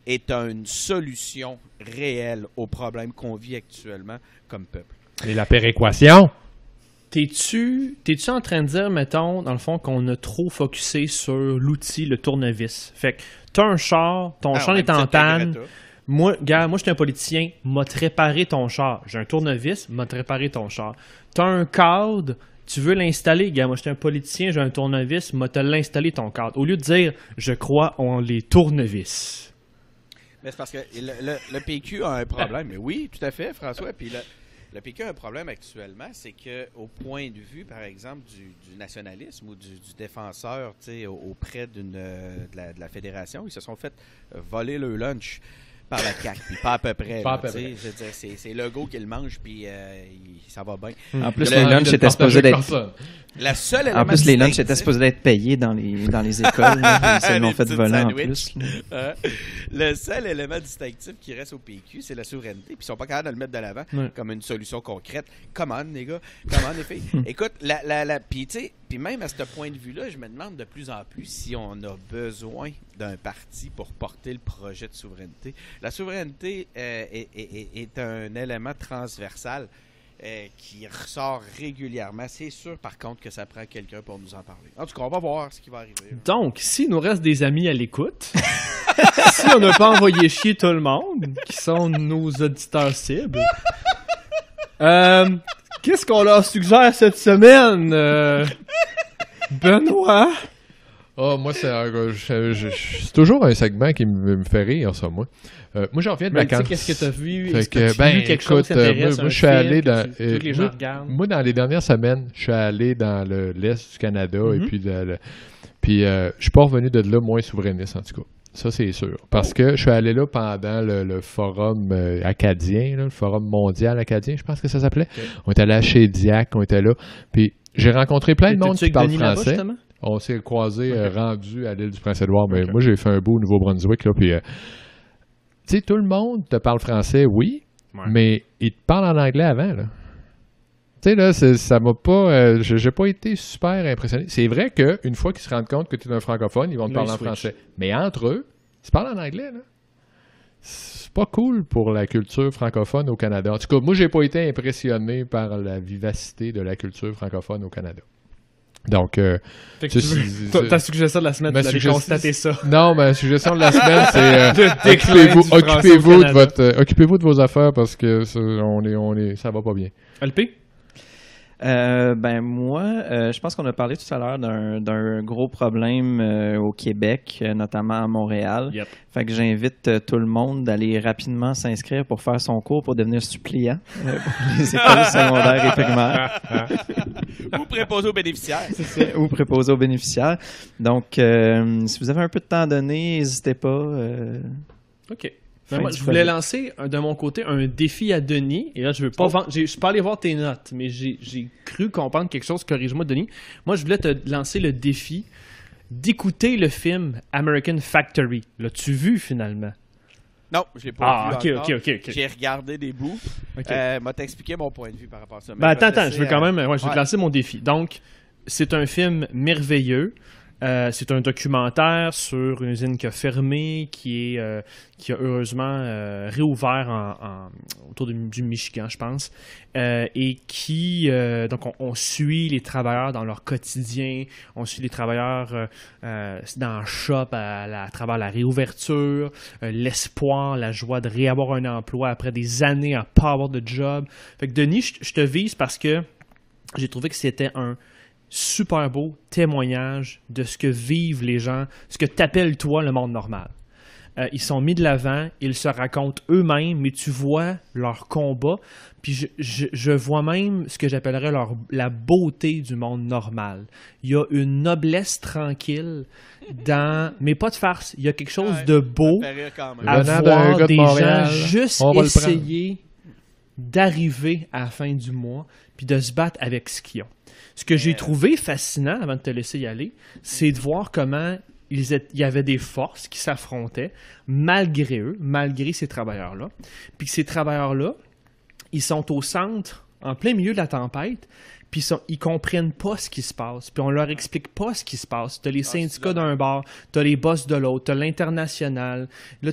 est une solution réelle aux problèmes qu'on vit actuellement comme peuple. Et la péréquation? T'es-tu en train de dire, mettons, dans le fond, qu'on a trop focusé sur l'outil, le tournevis? Fait que t'as un char, ton char est en panne. Moi, je suis un politicien, m'a te réparé ton char. J'ai un tournevis, m'a te réparé ton char. T'as un cadre, tu veux l'installer, moi je suis un politicien, j'ai un tournevis, m'a te l'installer ton cadre. Au lieu de dire, je crois en les tournevis. Mais c'est parce que le PQ a un problème. Mais oui, tout à fait, François. Puis le PQ a un problème actuellement, c'est qu'au point de vue, par exemple, du nationalisme ou du défenseur auprès de la fédération, ils se sont fait voler le lunch par la CAQ, puis pas à peu près. Je veux dire, c'est Legault qui le mange, puis ça va bien. En plus, les lunchs étaient supposés d'être... En plus, les lunchs étaient supposés être payés dans les écoles. Ils se l'ont fait voler en plus. Le seul élément distinctif qui reste au PQ, c'est la souveraineté. Puis ils sont pas capables de le mettre de l'avant comme une solution concrète. Comment, les gars? Comment, les filles? Écoute, puis même à ce point de vue-là, je me demande de plus en plus si on a besoin d'un parti pour porter le projet de souveraineté. La souveraineté est un élément transversal qui ressort régulièrement. C'est sûr, par contre, que ça prend quelqu'un pour nous en parler. En tout cas, on va voir ce qui va arriver. Donc, s'il nous reste des amis à l'écoute, si on n'a pas envoyé chier tout le monde, qui sont nos auditeurs cibles, qu'est-ce qu'on leur suggère cette semaine, Benoît? Oh, moi, c'est toujours un segment qui me fait rire, ça, moi. Moi, j'en reviens de vacances. Qu'est-ce que tu as vu? Est-ce que tu as vu quelque chose qui t'intéresse? Moi, je suis allé dans... que les gens regardent? Moi, dans les dernières semaines, je suis allé dans l'Est du Canada et puis je suis pas revenu de là moins souverainiste, en tout cas. Ça, c'est sûr. Parce que je suis allé là pendant le forum acadien, le forum mondial acadien, je pense que ça s'appelait. Okay. On était allé à Shediac, on était là. Puis j'ai rencontré plein de monde qui parle français. On s'est croisés rendu à l'île du Prince-Édouard. Mais moi, j'ai fait un beau au Nouveau-Brunswick, là, puis... tu sais, tout le monde te parle français, oui, mais il te parle en anglais avant, là. Tu sais, là, ça m'a pas... j'ai pas été super impressionné. C'est vrai qu'une fois qu'ils se rendent compte que tu es un francophone, ils vont te parler en français. Mais entre eux, ils se parlent en anglais, là. C'est pas cool pour la culture francophone au Canada. En tout cas, moi, j'ai pas été impressionné par la vivacité de la culture francophone au Canada. Donc, Fait que ta suggestion de la semaine, tu avais constaté ça. Non, ma suggestion de la semaine, c'est occupez-vous de vos affaires parce que ça va pas bien. LP? Moi, je pense qu'on a parlé tout à l'heure d'un gros problème au Québec, notamment à Montréal. Yep. Fait que j'invite tout le monde d'aller rapidement s'inscrire pour faire son cours pour devenir suppléant pour les écoles secondaires et primaires. Ou préposé aux bénéficiaires. C'est ça, ou préposé aux bénéficiaires. Donc, si vous avez un peu de temps à donner, n'hésitez pas. OK. Moi, je voulais lancer de mon côté un défi à Denis. Et là, je veux pas vendre. Je suis pas allé voir tes notes, mais j'ai cru comprendre quelque chose. Corrige-moi, Denis. Moi, je voulais te lancer le défi d'écouter le film American Factory. L'as-tu vu finalement? Non, je l'ai pas vu encore. OK. J'ai regardé des bouts. Okay. M'a t'expliqué mon point de vue par rapport à ça. Attends, je veux quand même. Je vais te lancer mon défi. Donc, c'est un film merveilleux. C'est un documentaire sur une usine qui a fermé, qui a heureusement réouvert autour du Michigan, je pense, et qui donc on suit les travailleurs dans leur quotidien, on suit les travailleurs dans le shop à travers la réouverture, l'espoir, la joie de réavoir un emploi après des années à pas avoir de job. Fait que Denis, je te vise parce que j'ai trouvé que c'était un super beau témoignage de ce que vivent les gens, ce que t'appelles toi le monde normal. Ils sont mis de l'avant, ils se racontent eux-mêmes, mais tu vois leur combat, puis je vois même ce que j'appellerais la beauté du monde normal. Il y a une noblesse tranquille mais pas de farce. Il y a quelque chose de beau à voir des gens juste essayer d'arriver à la fin du mois, puis de se battre avec ce qu'ils ont. Ce que j'ai trouvé fascinant, avant de te laisser y aller, c'est de voir comment il y avait des forces qui s'affrontaient malgré eux, malgré ces travailleurs-là. Puis que ces travailleurs-là, ils sont au centre, en plein milieu de la tempête, puis ils comprennent pas ce qui se passe. Puis on leur explique pas ce qui se passe. T'as les syndicats d'un bord, t'as les boss de l'autre, t'as l'international. Mais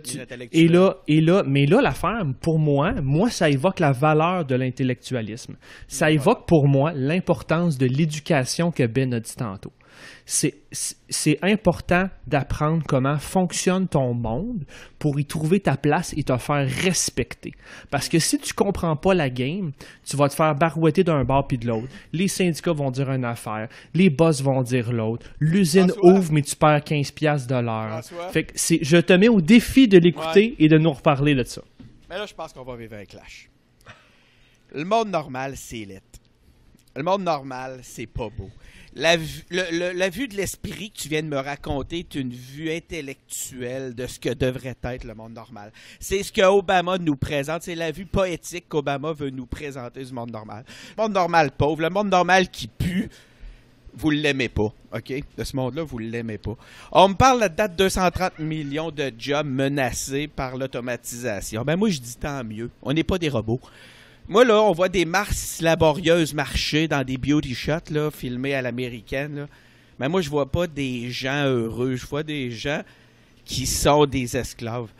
là, l'affaire, pour moi, ça évoque la valeur de l'intellectualisme. Ça évoque pour moi l'importance de l'éducation que Ben a dit tantôt. C'est important d'apprendre comment fonctionne ton monde pour y trouver ta place et te faire respecter. Parce que si tu comprends pas la game, tu vas te faire barouetter d'un bord puis de l'autre. Les syndicats vont dire une affaire, les boss vont dire l'autre, l'usine ouvre mais tu perds 15$ de l'heure. Fait que je te mets au défi de l'écouter et de nous reparler de ça. Mais là, je pense qu'on va vivre un clash. Le monde normal, c'est laid. Le monde normal, c'est pas beau. La vue de l'esprit que tu viens de me raconter est une vue intellectuelle de ce que devrait être le monde normal. C'est ce que Obama nous présente. C'est la vue poétique qu'Obama veut nous présenter du monde normal. Le monde normal pauvre, le monde normal qui pue, vous l'aimez pas, OK? De ce monde-là, vous l'aimez pas. On me parle là-dedans de 230 millions de jobs menacés par l'automatisation. Ben moi, je dis tant mieux. On n'est pas des robots. Moi, là, on voit des masses laborieuses marcher dans des beauty shots, là, filmés à l'américaine, là. Mais moi, je vois pas des gens heureux. Je vois des gens qui sont des esclaves.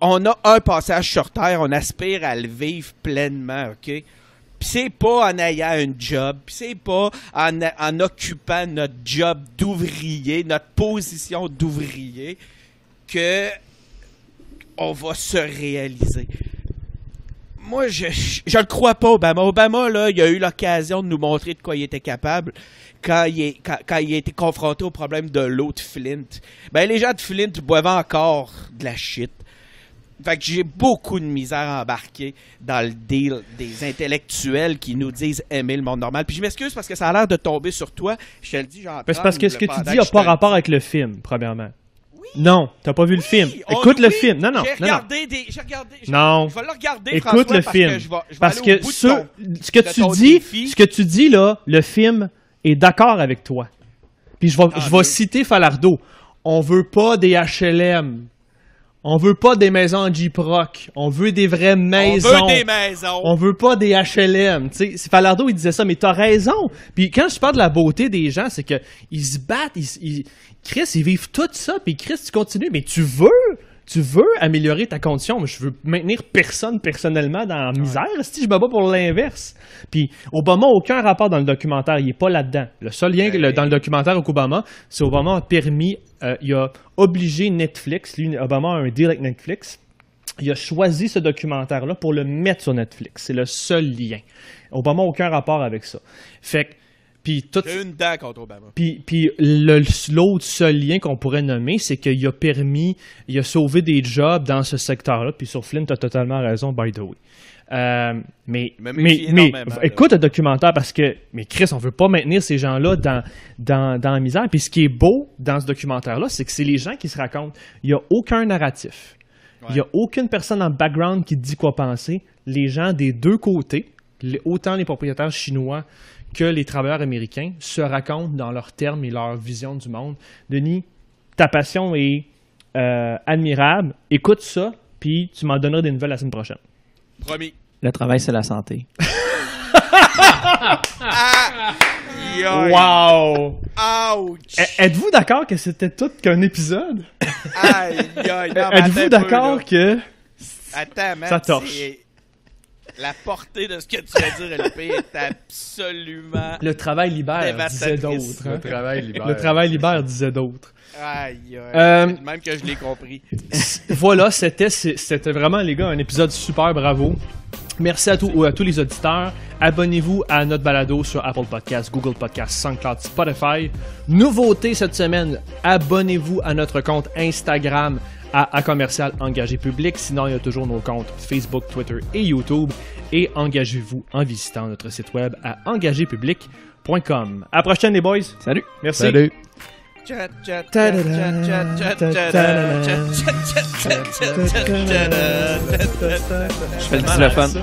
On a un passage sur Terre, on aspire à le vivre pleinement, OK? Puis c'est pas en ayant un job, puis c'est pas en occupant notre job d'ouvrier, notre position d'ouvrier, que on va se réaliser. Moi, je le crois pas, Obama. Obama, là, il a eu l'occasion de nous montrer de quoi il était capable quand il a été confronté au problème de l'eau de Flint. Ben, les gens de Flint boivent encore de la shit. Fait que j'ai beaucoup de misère à embarquer dans le deal des intellectuels qui nous disent aimer le monde normal. Puis je m'excuse parce que ça a l'air de tomber sur toi. Je te le dis, j'en c'est parce que ce que tu dis n'a pas rapport avec le film, premièrement. Non, t'as pas vu le film. Écoute le film. Non. J'ai regardé. Non. Je vais le regarder. Écoute François, le film. Parce que ce que tu dis là, le film est d'accord avec toi. Puis je vais citer Falardeau. On veut pas des HLM. On veut pas des maisons en J-Proc. On veut des vraies maisons. On veut des maisons. On veut pas des HLM. Tu sais, Falardeau, il disait ça, mais t'as raison. Puis quand je parle de la beauté des gens, c'est que ils se battent, Chris, ils vivent tout ça, puis Chris, tu continues. Mais tu veux tu veux améliorer ta condition, mais je veux maintenir personne personnellement dans la misère, si je me bats pour l'inverse. Puis Obama n'a aucun rapport dans le documentaire, il n'est pas là-dedans. Le seul lien dans le documentaire avec Obama, c'est Obama a permis, il a obligé Netflix, lui, Obama a un deal avec Netflix, il a choisi ce documentaire-là pour le mettre sur Netflix. C'est le seul lien. Obama n'a aucun rapport avec ça. Fait que, puis tout... J'ai une dent contre Obama. Puis l'autre seul lien qu'on pourrait nommer, c'est qu'il a permis, il a sauvé des jobs dans ce secteur-là. Puis sur Flynn, tu as totalement raison, by the way. Mais écoute le documentaire parce que, mais Chris, on veut pas maintenir ces gens-là dans la misère. Puis ce qui est beau dans ce documentaire-là, c'est que c'est les gens qui se racontent. Il n'y a aucun narratif. Il n'y a aucune personne en background qui dit quoi penser. Les gens des deux côtés, autant les propriétaires chinois que les travailleurs américains, se racontent dans leurs termes et leur vision du monde. Denis, ta passion est admirable. Écoute ça, puis tu m'en donneras des nouvelles la semaine prochaine. Promis. Le travail, c'est la santé. Wow! Ouch! Êtes-vous d'accord que c'était tout qu'un épisode? Aïe, aïe, non, Êtes-vous d'accord que attends, man, ça torche? La portée de ce que tu vas dire, LP, est absolument... Le travail libère, disait Dévastatrice. d'autres. Hein? Le travail libère. Le travail libère, disait d'autres. Aïe, aïe. Même que je l'ai compris. Voilà, c'était vraiment, les gars, un épisode super, bravo. Merci à tous les auditeurs. Abonnez-vous à notre balado sur Apple Podcasts, Google Podcasts, SoundCloud, Spotify. Nouveauté cette semaine, abonnez-vous à notre compte Instagram à commercial engagé public. Sinon, il y a toujours nos comptes Facebook, Twitter et YouTube. Et engagez-vous en visitant notre site web à engagépublic.com. À la prochaine, les boys. Salut. Merci. Salut. Je fais le xylophone.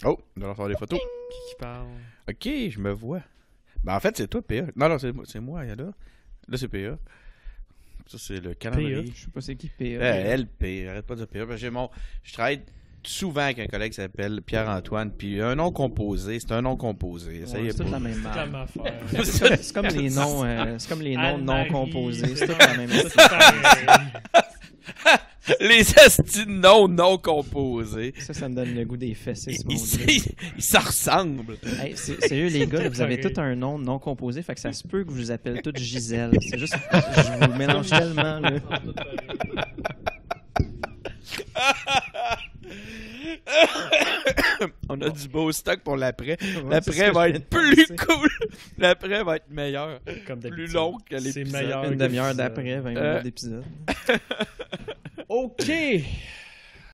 Oh, on doit faire des photos. Qui parle? Ok, je me vois. Ben en fait, c'est toi, PA. Non, c'est moi, là. Là, c'est PA. Ça, c'est le calendrier. Je sais pas c'est qui PA. LP, arrête pas de dire PA. Parce que je travaille souvent avec un collègue qui s'appelle Pierre-Antoine, puis un nom composé, c'est un nom composé. Ça y est C'est toute pas. la même marque. Comme affaire. C'est comme les noms, non composés. C'est toute la même Ça, chose. c'est pareil. Les estis non composés. Ça me donne le goût des fesses. Ils se ressemblent. Hey, sérieux, les gars, vous avez tous un nom non composé, fait que ça se peut que je vous appelle tous Gisèle. C'est juste, je vous mélange tellement, là. On a du beau stock pour l'après. Ouais, L'après c'est va ce que être je viens de plus penser. cool. L'après va être meilleur. Comme Plus d'habitude. long que C'est l'épisode. meilleur. Une demi-heure d'après, 20 minutes d'épisode. OK.